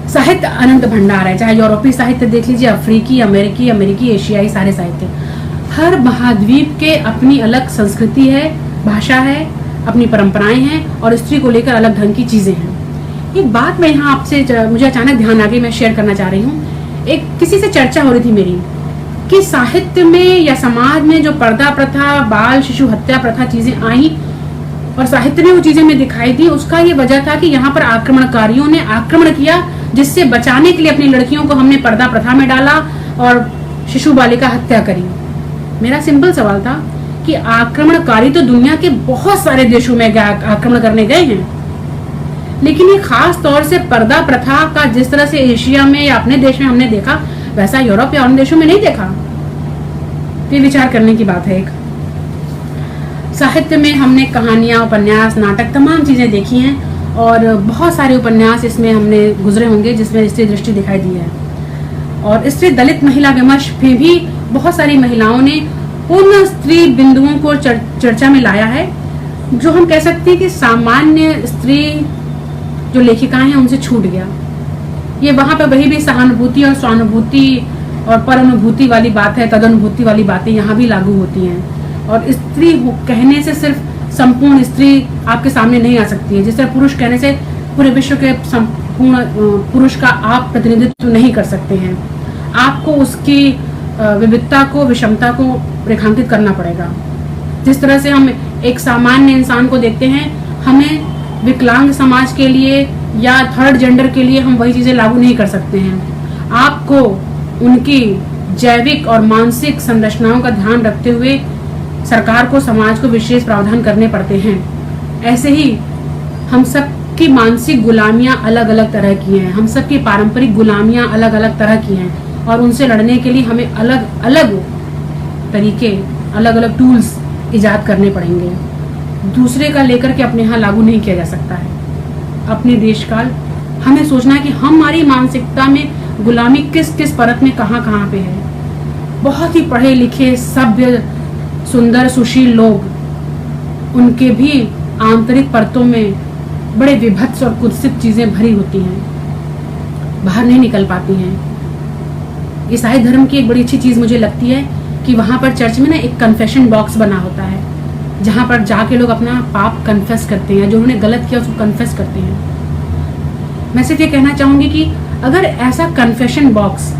साहित्य अनंत भंडार है, चाहे यूरोपीय साहित्य देख लीजिए, अफ्रीकी, अमेरिकी, एशियाई, सारे साहित्य। हर महाद्वीप के अपनी अलग संस्कृति है, भाषा है, अपनी परंपराएं हैं और स्त्री को लेकर अलग ढंग की चीजें हैं। एक बात मैं यहाँ आपसे, मुझे अचानक ध्यान आ गई, मैं शेयर करना चाह रही हूँ। एक किसी से चर्चा हो रही थी मेरी कि साहित्य में या समाज में जो पर्दा प्रथा, बाल शिशु हत्या प्रथा चीजें आई और साहित्य में वो चीजें में दिखाई दी, उसका ये वजह था कि यहाँ पर आक्रमणकारियों ने आक्रमण किया, जिससे बचाने के लिए अपनी लड़कियों को हमने पर्दा प्रथा में डाला और शिशु बालिका हत्या करी। मेरा सिंपल सवाल था कि आक्रमणकारी तो दुनिया के बहुत सारे देशों में आक्रमण करने गए हैं, लेकिन ये खास तौर से पर्दा प्रथा का जिस तरह से एशिया में या अपने देश में हमने देखा, वैसा यूरोप या अन्य देशों में नहीं देखा। ये विचार करने की बात है। एक साहित्य में हमने कहानियां, उपन्यास, नाटक, तमाम चीजें देखी हैं और बहुत सारे उपन्यास इसमें हमने गुजरे होंगे जिसमें स्त्री दृष्टि दिखाई दी है। और स्त्री दलित महिला विमर्श में भी बहुत सारी महिलाओं ने उन स्त्री बिंदुओं को चर्चा में लाया है जो हम कह सकते हैं कि सामान्य स्त्री जो लेखिकाएं हैं उनसे छूट गया। ये वहां पर वही भी सहानुभूति और स्वानुभूति और परानुभूति वाली बात है, तदनुभूति वाली बातें यहाँ भी लागू होती हैं। और स्त्री कहने से सिर्फ संपूर्ण स्त्री आपके सामने नहीं आ सकती है, जिस तरह पुरुष कहने से पूरे विश्व के संपूर्ण पुरुष का आप प्रतिनिधित्व नहीं कर सकते हैं। आपको उसकी विविधता को, विषमता को रेखांकित करना पड़ेगा। जिस तरह से हम एक सामान्य इंसान को देखते हैं, हमें विकलांग समाज के लिए या थर्ड जेंडर के लिए हम वही चीजें लागू नहीं कर सकते हैं। आपको उनकी जैविक और मानसिक संरचनाओं का ध्यान रखते हुए सरकार को, समाज को विशेष प्रावधान करने पड़ते हैं। ऐसे ही हम सब की मानसिक गुलामियां अलग अलग तरह की हैं, हम सब की पारंपरिक गुलामियां अलग अलग तरह की हैं, और उनसे लड़ने के लिए हमें अलग अलग तरीके, अलग अलग टूल्स इजाद करने पड़ेंगे। दूसरे का लेकर के अपने यहाँ लागू नहीं किया जा सकता है। अपने देश काल हमें सोचना है कि हमारी मानसिकता में गुलामी किस किस परत में कहाँ कहाँ पे है। बहुत ही पढ़े लिखे, सभ्य, सुंदर, सुशील लोग, उनके भी आंतरिक परतों में बड़े विभत्स और कुत्सित चीजें भरी होती हैं, बाहर नहीं निकल पाती हैं। ईसाई धर्म की एक बड़ी अच्छी चीज मुझे लगती है कि वहां पर चर्च में ना एक कन्फेशन बॉक्स बना होता है, जहां पर जाके लोग अपना पाप कन्फेस करते हैं, जो उन्होंने गलत किया उसको कन्फेस करते हैं। मैं सिर्फ ये कहना चाहूंगी कि अगर ऐसा कन्फेशन बॉक्स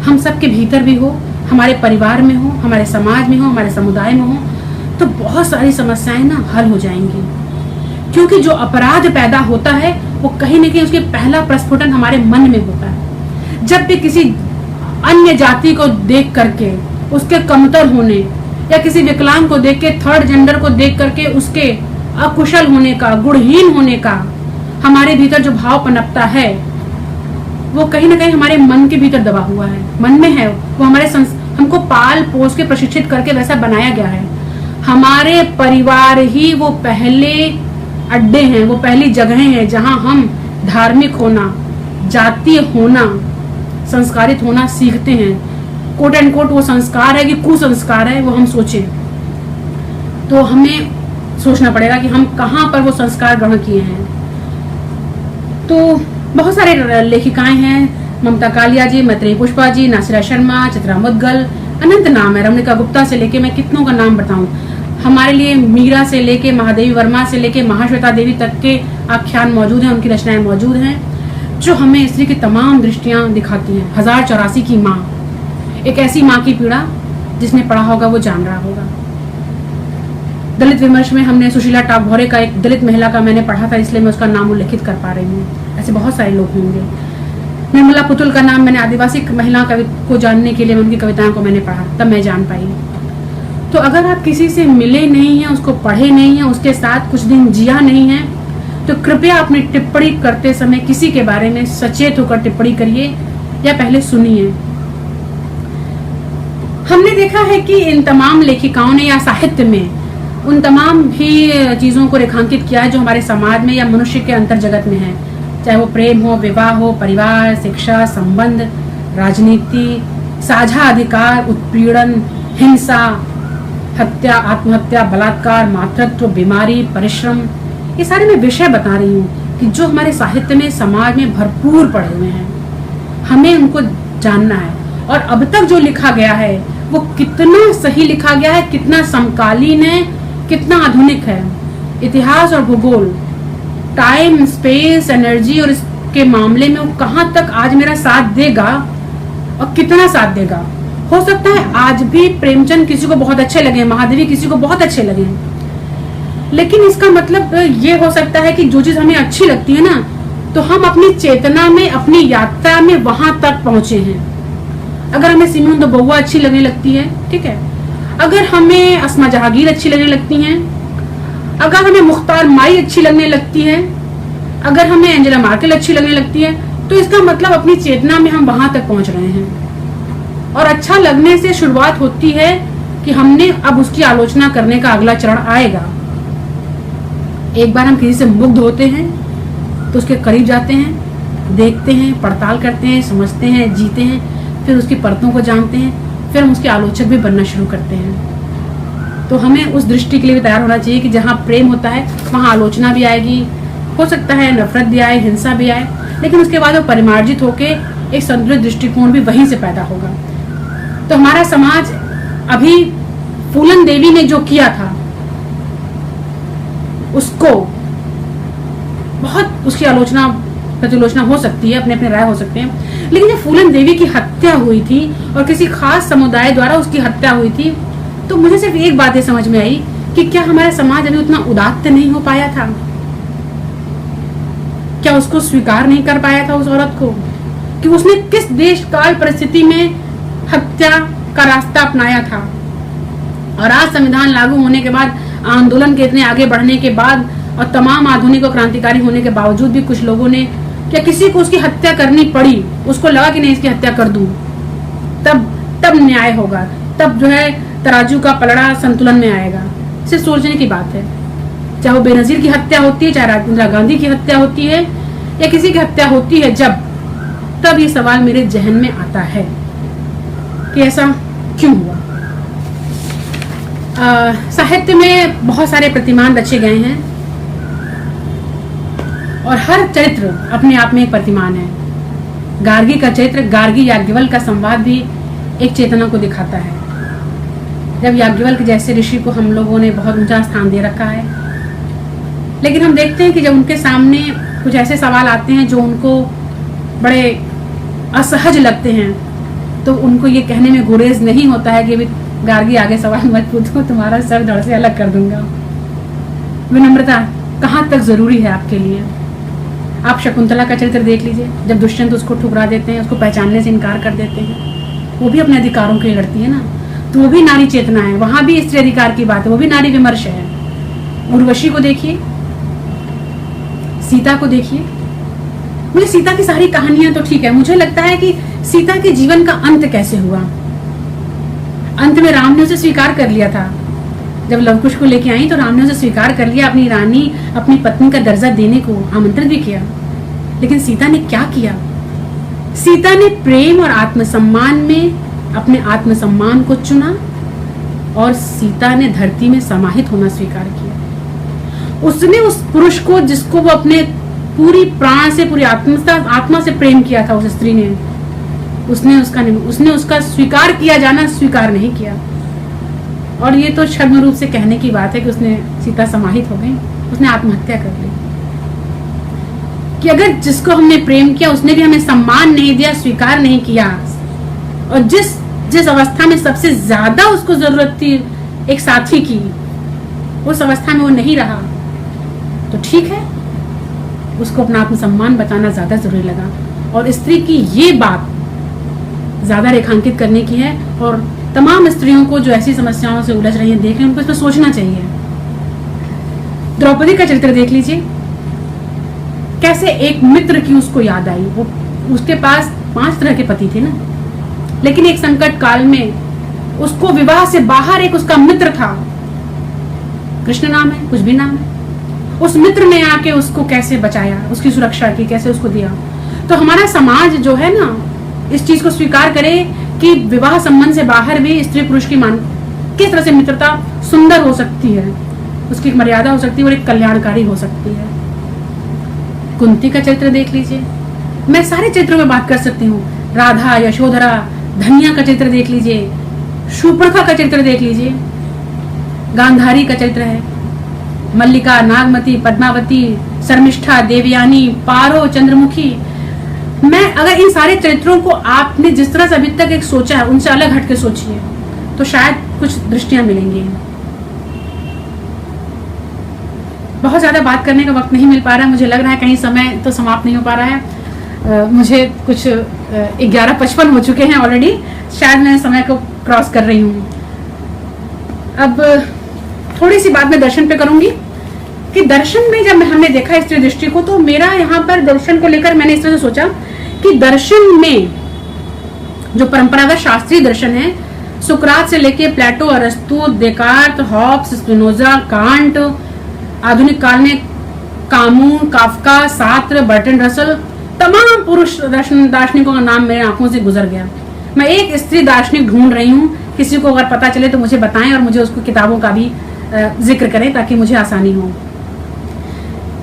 हम सब के भीतर भी हो, हमारे परिवार में हो, हमारे समाज में हो, हमारे समुदाय में हो, तो बहुत सारी समस्याएं ना हल हो जाएंगी। क्योंकि जो अपराध पैदा होता है वो कहीं न कहीं उसके पहला प्रस्फुटन हमारे मन में होता है। जब भी किसी अन्य जाति को देख करके उसके कमतर होने, या किसी विकलांग को देख के, थर्ड जेंडर को देख करके उसके अकुशल होने का, गुणहीन होने का हमारे भीतर जो भाव पनपता है, वो कहीं ना कहीं हमारे मन के भीतर दबा हुआ है, मन में है। वो हमको पाल पोस के प्रशिक्षित करके वैसा बनाया गया है। हमारे परिवार ही वो पहले अड्डे हैं, वो पहली जगहें हैं जहां हम धार्मिक होना, जातीय होना, संस्कारित होना सीखते हैं। कोट एंड कोट वो संस्कार है कि कुसंस्कार है, वो हम सोचें तो हमें सोचना पड़ेगा कि हम कहाँ पर वो संस्कार ग्रहण किए हैं। तो बहुत सारे लेखिकाएं हैं, ममता कालिया जी, मैत्रेयी पुष्पा जी, नासिरा शर्मा, चित्रा मुद्गल, अनंत नाम है। रमणिका गुप्ता से लेके मैं कितनों का नाम बताऊं। हमारे लिए मीरा से लेके महादेवी वर्मा से लेके महाश्वेता देवी तक के आख्यान मौजूद हैं, उनकी रचनाएं मौजूद हैं, जो हमें स्त्री की तमाम दृष्टियां दिखाती हैं। 1084 की माँ, एक ऐसी माँ की पीड़ा जिसने पढ़ा होगा वो जान रहा होगा। दलित विमर्श में हमने सुशीला टागोरे का, एक दलित महिला का मैंने पढ़ा था, इसलिए मैं उसका नाम उल्लेखित कर पा रही हूँ। ऐसे बहुत सारे लोग होंगे। निर्मला पुतुल का नाम मैंने आदिवासी महिला को जानने के लिए उनकी कविताओं को मैंने पढ़ा, तब मैं जान पाई। तो अगर आप किसी से मिले नहीं हैं, उसको पढ़े नहीं हैं, उसके साथ कुछ दिन जिया नहीं है, तो कृपया अपनी टिप्पणी करते समय किसी के बारे में सचेत होकर टिप्पणी करिए या पहले सुनिए। हमने देखा है कि इन तमाम लेखिकाओं ने या साहित्य में उन तमाम भी चीजों को रेखांकित किया है जो हमारे समाज में या मनुष्य के अंतर जगत में है, चाहे वो प्रेम हो, विवाह हो, परिवार, शिक्षा, संबंध, राजनीति, साझा अधिकार, उत्पीड़न, हिंसा, हत्या, आत्महत्या, बलात्कार, मातृत्व, बीमारी, परिश्रम। ये सारे मैं विषय बता रही हूँ कि जो हमारे साहित्य में, समाज में भरपूर पड़े हुए हैं, हमें उनको जानना है। और अब तक जो लिखा गया है वो कितना सही लिखा गया है, कितना समकालीन है, कितना आधुनिक है। इतिहास और भूगोल, टाइम, स्पेस, एनर्जी और इसके मामले में वो कहाँ तक आज मेरा साथ देगा और कितना साथ देगा। हो सकता है आज भी प्रेमचंद किसी को बहुत अच्छे लगे, महादेवी किसी को बहुत अच्छे लगे, लेकिन इसका मतलब ये हो सकता है कि जो चीज हमें अच्छी लगती है ना, तो हम अपनी चेतना में, अपनी यात्रा में वहां तक पहुंचे हैं। अगर हमें सिमोन द बउआ अच्छी लगने लगती है, ठीक है, अगर हमें अस्मा जहांगीर अच्छी लगने लगती हैं, अगर हमें मुख्तार माई अच्छी लगने लगती है, अगर हमें एंजेला मार्केल अच्छी लगने लगती है, तो इसका मतलब अपनी चेतना में हम वहां तक पहुंच रहे हैं। और अच्छा लगने से शुरुआत होती है कि हमने अब उसकी आलोचना करने का अगला चरण आएगा। एक बार हम किसी से मुग्ध होते हैं तो उसके करीब जाते हैं, देखते हैं, पड़ताल करते हैं, समझते हैं, जीते हैं, फिर उसकी परतों को जानते हैं, फिर हम उसके आलोचक भी बनना शुरू करते हैं। तो हमें उस दृष्टि के लिए भी तैयार होना चाहिए कि जहाँ प्रेम होता है वहाँ आलोचना भी आएगी, हो सकता है नफरत भी आए, हिंसा भी आए, लेकिन उसके बाद वो परिमार्जित होके एक संतुलित दृष्टिकोण भी वहीं से पैदा होगा। तो हमारा समाज अभी फूलन देवी ने जो किया था उसको बहुत उसकी आलोचना प्रतिलोचना हो सकती है, अपने अपने राय हो सकते हैं, लेकिन जब फूलन देवी की हत्या हुई थी और किसी खास समुदाय द्वारा उसकी हत्या हुई थी, तो मुझे सिर्फ एक बात समझ में आई कि क्या हमारा समाज अभी उतना उदात्त नहीं हो पाया था? क्या उसको स्वीकार नहीं कर पाया था उस औरत को कि उसने किस देश काल परिस्थिति में हत्या का रास्ता अपनाया था? और आज संविधान लागू होने के बाद, आंदोलन के इतने आगे बढ़ने के बाद और तमाम आधुनिक और क्रांतिकारी होने के बावजूद भी कुछ लोगों ने, क्या किसी को उसकी हत्या करनी पड़ी, उसको लगा कि नहीं इसकी हत्या कर दूं, तब न्याय होगा, तब जो है तराजू का पलड़ा संतुलन में आएगा। सिर्फ सोचने की बात है। चाहे वो बेनजीर की हत्या होती है, चाहे इंदिरा गांधी की हत्या होती है, या किसी की हत्या होती है, तब ये सवाल मेरे जहन में आता है कि ऐसा क्यों हुआ। साहित्य में बहुत सारे प्रतिमान रचे गए हैं और हर चरित्र अपने आप में एक प्रतिमान है। गार्गी का चरित्र, गार्गी याज्ञवल्क्य का संवाद भी एक चेतना को दिखाता है। जब याज्ञवल्क्य जैसे ऋषि को हम लोगों ने बहुत ऊंचा स्थान दे रखा है, लेकिन हम देखते हैं कि जब उनके सामने कुछ ऐसे सवाल आते हैं जो उनको बड़े असहज लगते हैं, तो उनको ये कहने में गुरेज नहीं होता है कि गार्गी आगे सवाल मत पूछो, तुम्हारा सर धड़ से अलग कर दूंगा। विनम्रता कहाँ तक जरूरी है आपके लिए? आप शकुंतला का चरित्र देख लीजिए, जब दुष्यंत उसको ठुकरा देते हैं, उसको पहचानने से इनकार कर देते हैं, वो भी अपने अधिकारों के लिए लड़ती है ना, तो वो भी नारी चेतना है, वहां भी स्त्री अधिकार की बात है, वो भी नारी विमर्श है। उर्वशी को देखिए, सीता को देखिए। मुझे सीता की सारी कहानियां तो ठीक है, मुझे लगता है कि सीता के जीवन का अंत कैसे हुआ। अंत में राम ने उसे स्वीकार कर लिया था। जब लवकुश को लेके आई तो राम ने उसे स्वीकार कर लिया, अपनी रानी, अपनी पत्नी का दर्जा देने को आमंत्रित भी किया। लेकिन सीता ने क्या किया? सीता ने प्रेम और आत्मसम्मान में अपने आत्मसम्मान को चुना और सीता ने धरती में समाहित होना स्वीकार किया। उसने उस पुरुष को, जिसको वो अपने पूरी प्राण से, पूरी आत्मा से प्रेम किया था, उस स्त्री ने, उसने उसका स्वीकार किया जाना स्वीकार नहीं किया। और ये तो छद्म रूप से कहने की बात है कि उसने, सीता समाहित हो गई, उसने आत्महत्या कर ली। कि अगर जिसको हमने प्रेम किया उसने भी हमें सम्मान नहीं दिया, स्वीकार नहीं किया, और जिस अवस्था में सबसे ज्यादा उसको जरूरत थी एक साथी की, उस अवस्था में वो नहीं रहा, तो ठीक है, उसको अपना आत्मसम्मान बताना ज्यादा जरूरी लगा। और स्त्री की ये बात ज्यादा रेखांकित करने की है, और तमाम स्त्रियों को जो ऐसी समस्याओं से उलझ रही हैं, देख रहे हैं, उनको इस पर सोचना चाहिए। द्रौपदी का चरित्र देख लीजिए, कैसे एक मित्र की उसको याद आई। वो, उसके पास 5 तरह के पति थे ना, लेकिन एक संकट काल में उसको विवाह से बाहर एक उसका मित्र था, कृष्ण नाम है, कुछ भी नाम है, उस मित्र ने आके उसको कैसे बचाया, उसकी सुरक्षा की, कैसे उसको दिया। तो हमारा समाज जो है ना, इस चीज को स्वीकार करे कि विवाह संबंध से बाहर भी स्त्री पुरुष की किस तरह से मित्रता सुंदर हो सकती है, उसकी एक मर्यादा हो सकती है और एक कल्याणकारी हो सकती है। कुंती का चरित्र देख लीजिए, मैं सारे चरित्रों में बात कर सकती हूँ। राधा, यशोधरा, धनिया का चरित्र देख लीजिए, शूर्पणखा का चरित्र देख लीजिए, गांधारी का चरित्र है, मल्लिका, नागमती, पद्मावती, शर्मिष्ठा, देवयानी, पारो, चंद्रमुखी। मैं अगर इन सारे चरित्रों को आपने जिस तरह से अभी तक एक सोचा है, उनसे अलग हटके सोचिए, तो शायद कुछ दृष्टियां मिलेंगी। बहुत ज्यादा बात करने का वक्त नहीं मिल पा रहा है, मुझे लग रहा है कहीं समय तो समाप्त नहीं हो पा रहा है। मुझे कुछ 11:55 हो चुके हैं ऑलरेडी, शायद मैं समय को क्रॉस कर रही हूँ। अब थोड़ी सी बात मैं दर्शन पे करूंगी कि दर्शन में जब हमने देखा स्त्री दृष्टि को, तो मेरा यहाँ पर दर्शन को लेकर मैंने इस तरह से सोचा कि दर्शन में जो परंपरागत शास्त्रीय दर्शन है, सुकरात से लेके प्लेटो, अरस्तु, डेकार्त, हॉब्स, स्पिनोजा, कांट, आधुनिक काल में कामून, काफका, सात्र, बर्टन रसल, तमाम पुरुष दार्शनिकों का नाम मेरे आंखों से गुजर गया। मैं एक स्त्री दार्शनिक ढूंढ रही हूँ, किसी को अगर पता चले तो मुझे बताएं और मुझे उसको किताबों का भी जिक्र करें ताकि मुझे आसानी हो।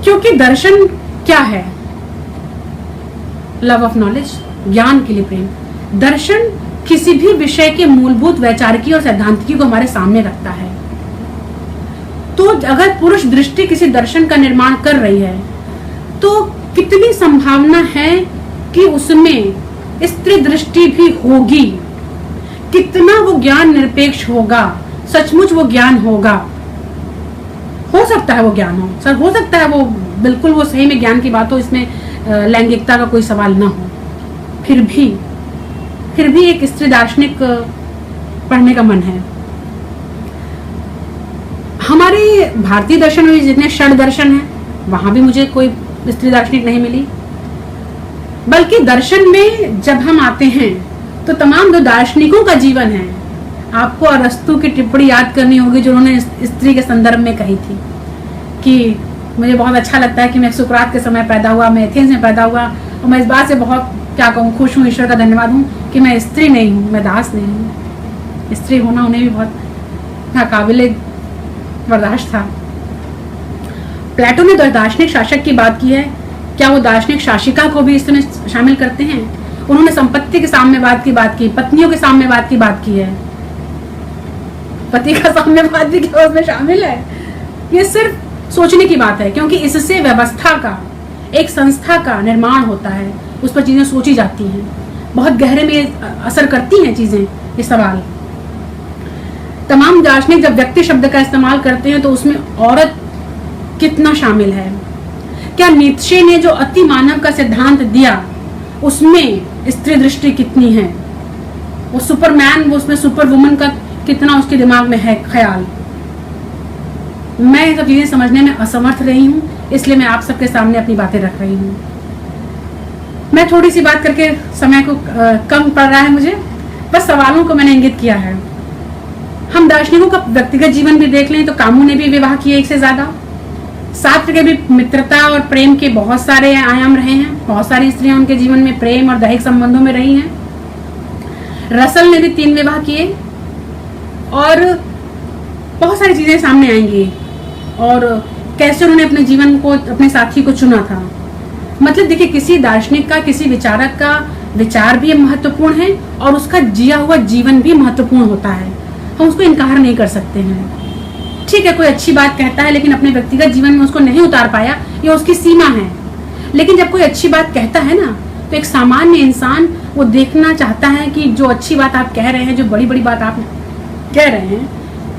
क्योंकि दर्शन क्या है? लव ऑफ नॉलेज, ज्ञान के लिए प्रेम। दर्शन किसी भी विषय के मूलभूत वैचारिकी और सैद्धांतिकी को हमारे सामने रखता है। तो अगर पुरुष दृष्टि किसी दर्शन का निर्माण कर रही है तो कितनी संभावना है कि उसमें स्त्री दृष्टि भी होगी, कितना वो ज्ञान निरपेक्ष होगा, सचमुच वो ज्ञान होगा। हो सकता है वो ज्ञान हो सर, हो सकता है वो बिल्कुल वो सही में ज्ञान की बात हो, इसमें लैंगिकता का कोई सवाल ना हो। फिर भी एक स्त्री दार्शनिक पढ़ने का मन है। हमारे भारतीय दर्शन में जितने षड दर्शन हैं वहां भी मुझे कोई स्त्री दार्शनिक नहीं मिली, बल्कि दर्शन में जब हम आते हैं तो तमाम जो दार्शनिकों का जीवन है, आपको अरस्तु की टिप्पणी याद करनी होगी जो उन्होंने स्त्री के संदर्भ में कही थी कि मुझे बहुत अच्छा लगता है कि मैं सुकरात के समय पैदा हुआ, मैं एथेंस में पैदा हुआ, और मैं इस बात से बहुत क्या कहूँ खुश हूँ, ईश्वर का धन्यवाद हूँ कि मैं स्त्री नहीं हूँ, मैं दास नहीं हूँ। स्त्री होना उन्हें भी बहुत नाकाबिले बर्दाश्त था। प्लेटो ने दार्शनिक शासक की बात की है, क्या वो दार्शनिक शासिका को भी इसमें शामिल करते हैं? उन्होंने संपत्ति के साम्यवाद की बात की, पत्नियों के साम्यवाद की बात की है। पति का साम्यवाद भी क्या उसमें शामिल है? ये सिर्फ सोचने की बात है, क्योंकि इससे व्यवस्था का, एक संस्था का निर्माण होता है, उस पर चीजें सोची जाती हैं, बहुत गहरे में असर करती हैं चीजें। ये सवाल तमाम दार्शनिक जब व्यक्ति शब्द का इस्तेमाल करते हैं तो उसमें औरत कितना शामिल है? क्या नीत्शे ने जो अति मानव का सिद्धांत दिया उसमें स्त्री दृष्टि कितनी है? वो सुपरमैन, वो उसमें सुपर वुमन का कितना उसके दिमाग में है ख्याल? मैं ये सब चीजें समझने में असमर्थ रही हूँ, इसलिए मैं आप सबके सामने अपनी बातें रख रही हूँ। मैं थोड़ी सी बात करके समय को कम पड़ रहा है मुझे, बस सवालों को मैंने इंगित किया है। हम दार्शनिकों का व्यक्तिगत जीवन भी देख लें तो कामू ने भी विवाह किए एक से ज्यादा। सार्त्र के भी मित्रता और प्रेम के बहुत सारे आयाम रहे हैं, बहुत सारी स्त्रियां उनके जीवन में प्रेम और दैहिक संबंधों में रही हैं। रसल ने भी 3 विवाह किए और बहुत सारी चीजें सामने आएंगी, और कैसे उन्होंने अपने जीवन को, अपने साथी को चुना था। मतलब देखिए, किसी दार्शनिक का, किसी विचारक का विचार भी महत्वपूर्ण है और उसका जिया हुआ जीवन भी महत्वपूर्ण होता है, हम उसको इनकार नहीं कर सकते हैं। ठीक है, कोई अच्छी बात कहता है लेकिन अपने व्यक्तिगत जीवन में उसको नहीं उतार पाया, ये उसकी सीमा है। लेकिन जब कोई अच्छी बात कहता है ना, तो एक सामान्य इंसान वो देखना चाहता है कि जो अच्छी बात आप कह रहे हैं, जो बड़ी बड़ी बात आप कह रहे हैं,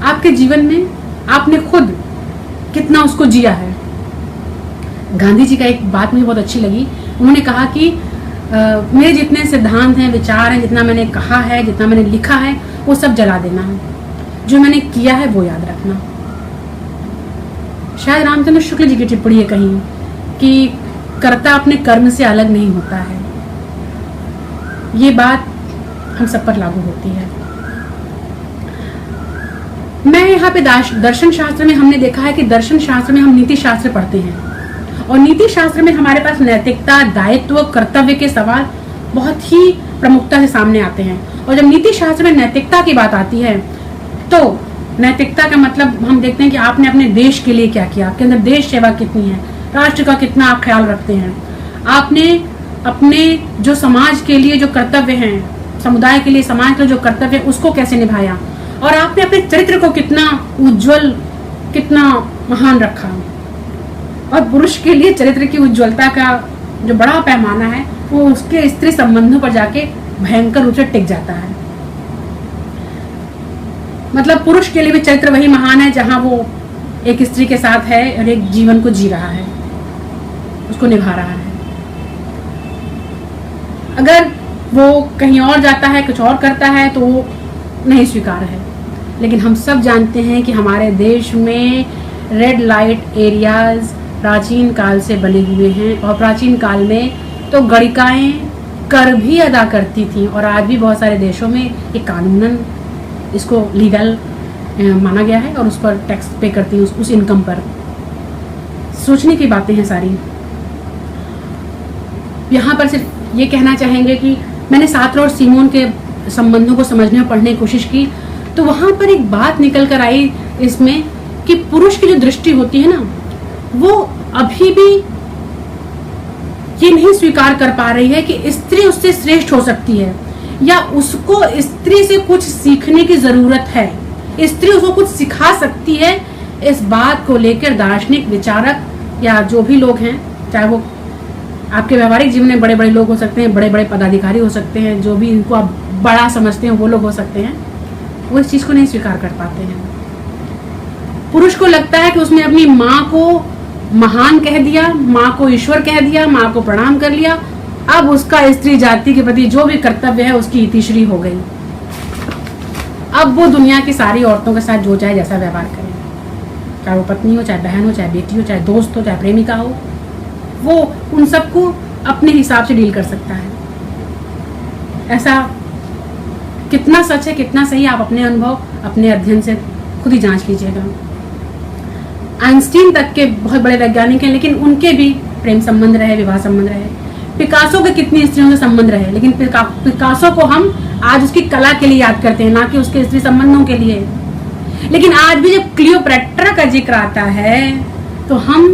आपके जीवन में आपने खुद कितना उसको जिया है। गांधी जी का एक बात मुझे बहुत अच्छी लगी, उन्होंने कहा कि मेरे जितने सिद्धांत हैं, विचार हैं, जितना मैंने कहा है, जितना मैंने लिखा है, वो सब जला देना है, जो मैंने किया है वो याद रखना। शायद रामचंद्र शुक्ल जी की टिप्पणी है कहीं कि कर्ता अपने कर्म से अलग नहीं होता है। ये बात हम सब पर लागू होती है। मैं यहाँ पे दर्शन शास्त्र में हमने देखा है कि दर्शन शास्त्र में हम नीति शास्त्र पढ़ते हैं, और नीति शास्त्र में हमारे पास नैतिकता, दायित्व, कर्तव्य के सवाल बहुत ही प्रमुखता से सामने आते हैं। और जब नीति शास्त्र में नैतिकता की बात आती है तो नैतिकता का मतलब हम देखते हैं कि आपने अपने देश के लिए क्या किया, आपके अंदर देश सेवा कितनी है, राष्ट्र का कितना आप ख्याल रखते हैं, आपने अपने जो समाज के लिए जो कर्तव्य हैं, समुदाय के लिए, समाज के लिए जो कर्तव्य है, उसको कैसे निभाया, और आपने अपने चरित्र को कितना उज्जवल, कितना महान रखा। और पुरुष के लिए चरित्र की उज्ज्वलता का जो बड़ा पैमाना है वो उसके स्त्री संबंधों पर जाके भयंकर रूप से टिक जाता है। मतलब पुरुष के लिए भी चरित्र वही महान है जहां वो एक स्त्री के साथ है और एक जीवन को जी रहा है, उसको निभा रहा है। अगर वो कहीं और जाता है, कुछ और करता है, तो वो नहीं स्वीकार है। लेकिन हम सब जानते हैं कि हमारे देश में रेड लाइट एरियाज प्राचीन काल से बने हुए हैं, और प्राचीन काल में तो गणिकाएं कर भी अदा करती थी, और आज भी बहुत सारे देशों में ये कानूनन इसको लीगल माना गया है और उस पर टैक्स पे करती है, उस इनकम पर। सोचने की बातें हैं सारी। यहाँ पर सिर्फ ये कहना चाहेंगे कि मैंने सार्त्र और सिमोन के संबंधों को समझने और पढ़ने की कोशिश की, तो वहां पर एक बात निकल कर आई इसमें कि पुरुष की जो दृष्टि होती है ना, वो अभी भी ये नहीं स्वीकार कर पा रही है कि स्त्री उससे श्रेष्ठ हो सकती है। या उसको स्त्री से कुछ सीखने की जरूरत है, स्त्री उसको कुछ सिखा सकती है, इस बात को लेकर दार्शनिक विचारक या जो भी लोग हैं, चाहे वो आपके व्यवहारिक जीवन में बड़े बड़े लोग हो सकते हैं, बड़े बड़े पदाधिकारी हो सकते हैं, जो भी इनको आप बड़ा समझते हैं वो लोग हो सकते हैं, वो इस चीज को नहीं स्वीकार कर पाते हैं। पुरुष को लगता है कि उसने अपनी माँ को महान कह दिया, माँ को ईश्वर कह दिया, माँ को प्रणाम कर लिया, अब उसका स्त्री जाति के प्रति जो भी कर्तव्य है उसकी इतिश्री हो गई। अब वो दुनिया की सारी औरतों के साथ जो चाहे जैसा व्यवहार करे, चाहे वो पत्नी हो, चाहे बहन हो, चाहे बेटी हो, चाहे दोस्त हो, चाहे प्रेमिका हो, वो उन सबको अपने हिसाब से डील कर सकता है। ऐसा कितना सच है, कितना सही, आप अपने अनुभव, अपने अध्ययन से खुद ही जांच कीजिएगा। आइंस्टीन तक के बहुत बड़े वैज्ञानिक हैं, लेकिन उनके भी प्रेम संबंध रहे, विवाह संबंध रहे। पिकासो के कितनी स्त्रियों से संबंध रहे, लेकिन पिकासो को हम आज उसकी कला के लिए याद करते हैं, ना कि उसके स्त्री संबंधों के लिए। लेकिन आज भी जब क्लियोपैट्रा का जिक्र आता है तो हम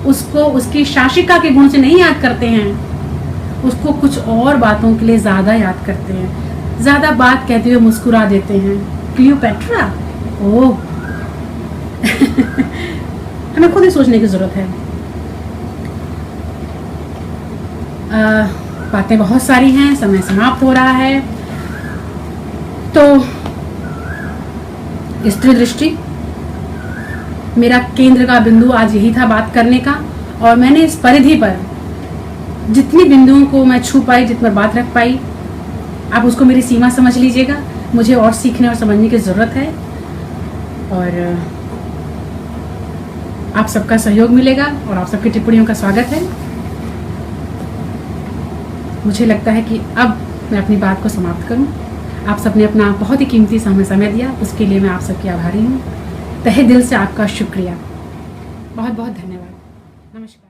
उसको उसकी शासिका के गुण से नहीं याद करते हैं, उसको कुछ और बातों के लिए ज्यादा याद करते हैं, ज्यादा बात कहते हुए मुस्कुरा देते हैं। क्लियोपैट्रा, ओह हमें खुद ही सोचने की जरूरत है। बातें बहुत सारी हैं, समय समाप्त हो रहा है, तो स्त्री दृष्टि मेरा केंद्र का बिंदु आज यही था बात करने का, और मैंने इस परिधि पर जितनी बिंदुओं को मैं छू पाई, जित पर बात रख पाई, आप उसको मेरी सीमा समझ लीजिएगा। मुझे और सीखने और समझने की जरूरत है, और आप सबका सहयोग मिलेगा और आप सबकी टिप्पणियों का स्वागत है। मुझे लगता है कि अब मैं अपनी बात को समाप्त करूं। आप सबने अपना बहुत ही कीमती समय दिया, उसके लिए मैं आप सबकी आभारी हूं। तहे दिल से आपका शुक्रिया, बहुत बहुत धन्यवाद। नमस्कार।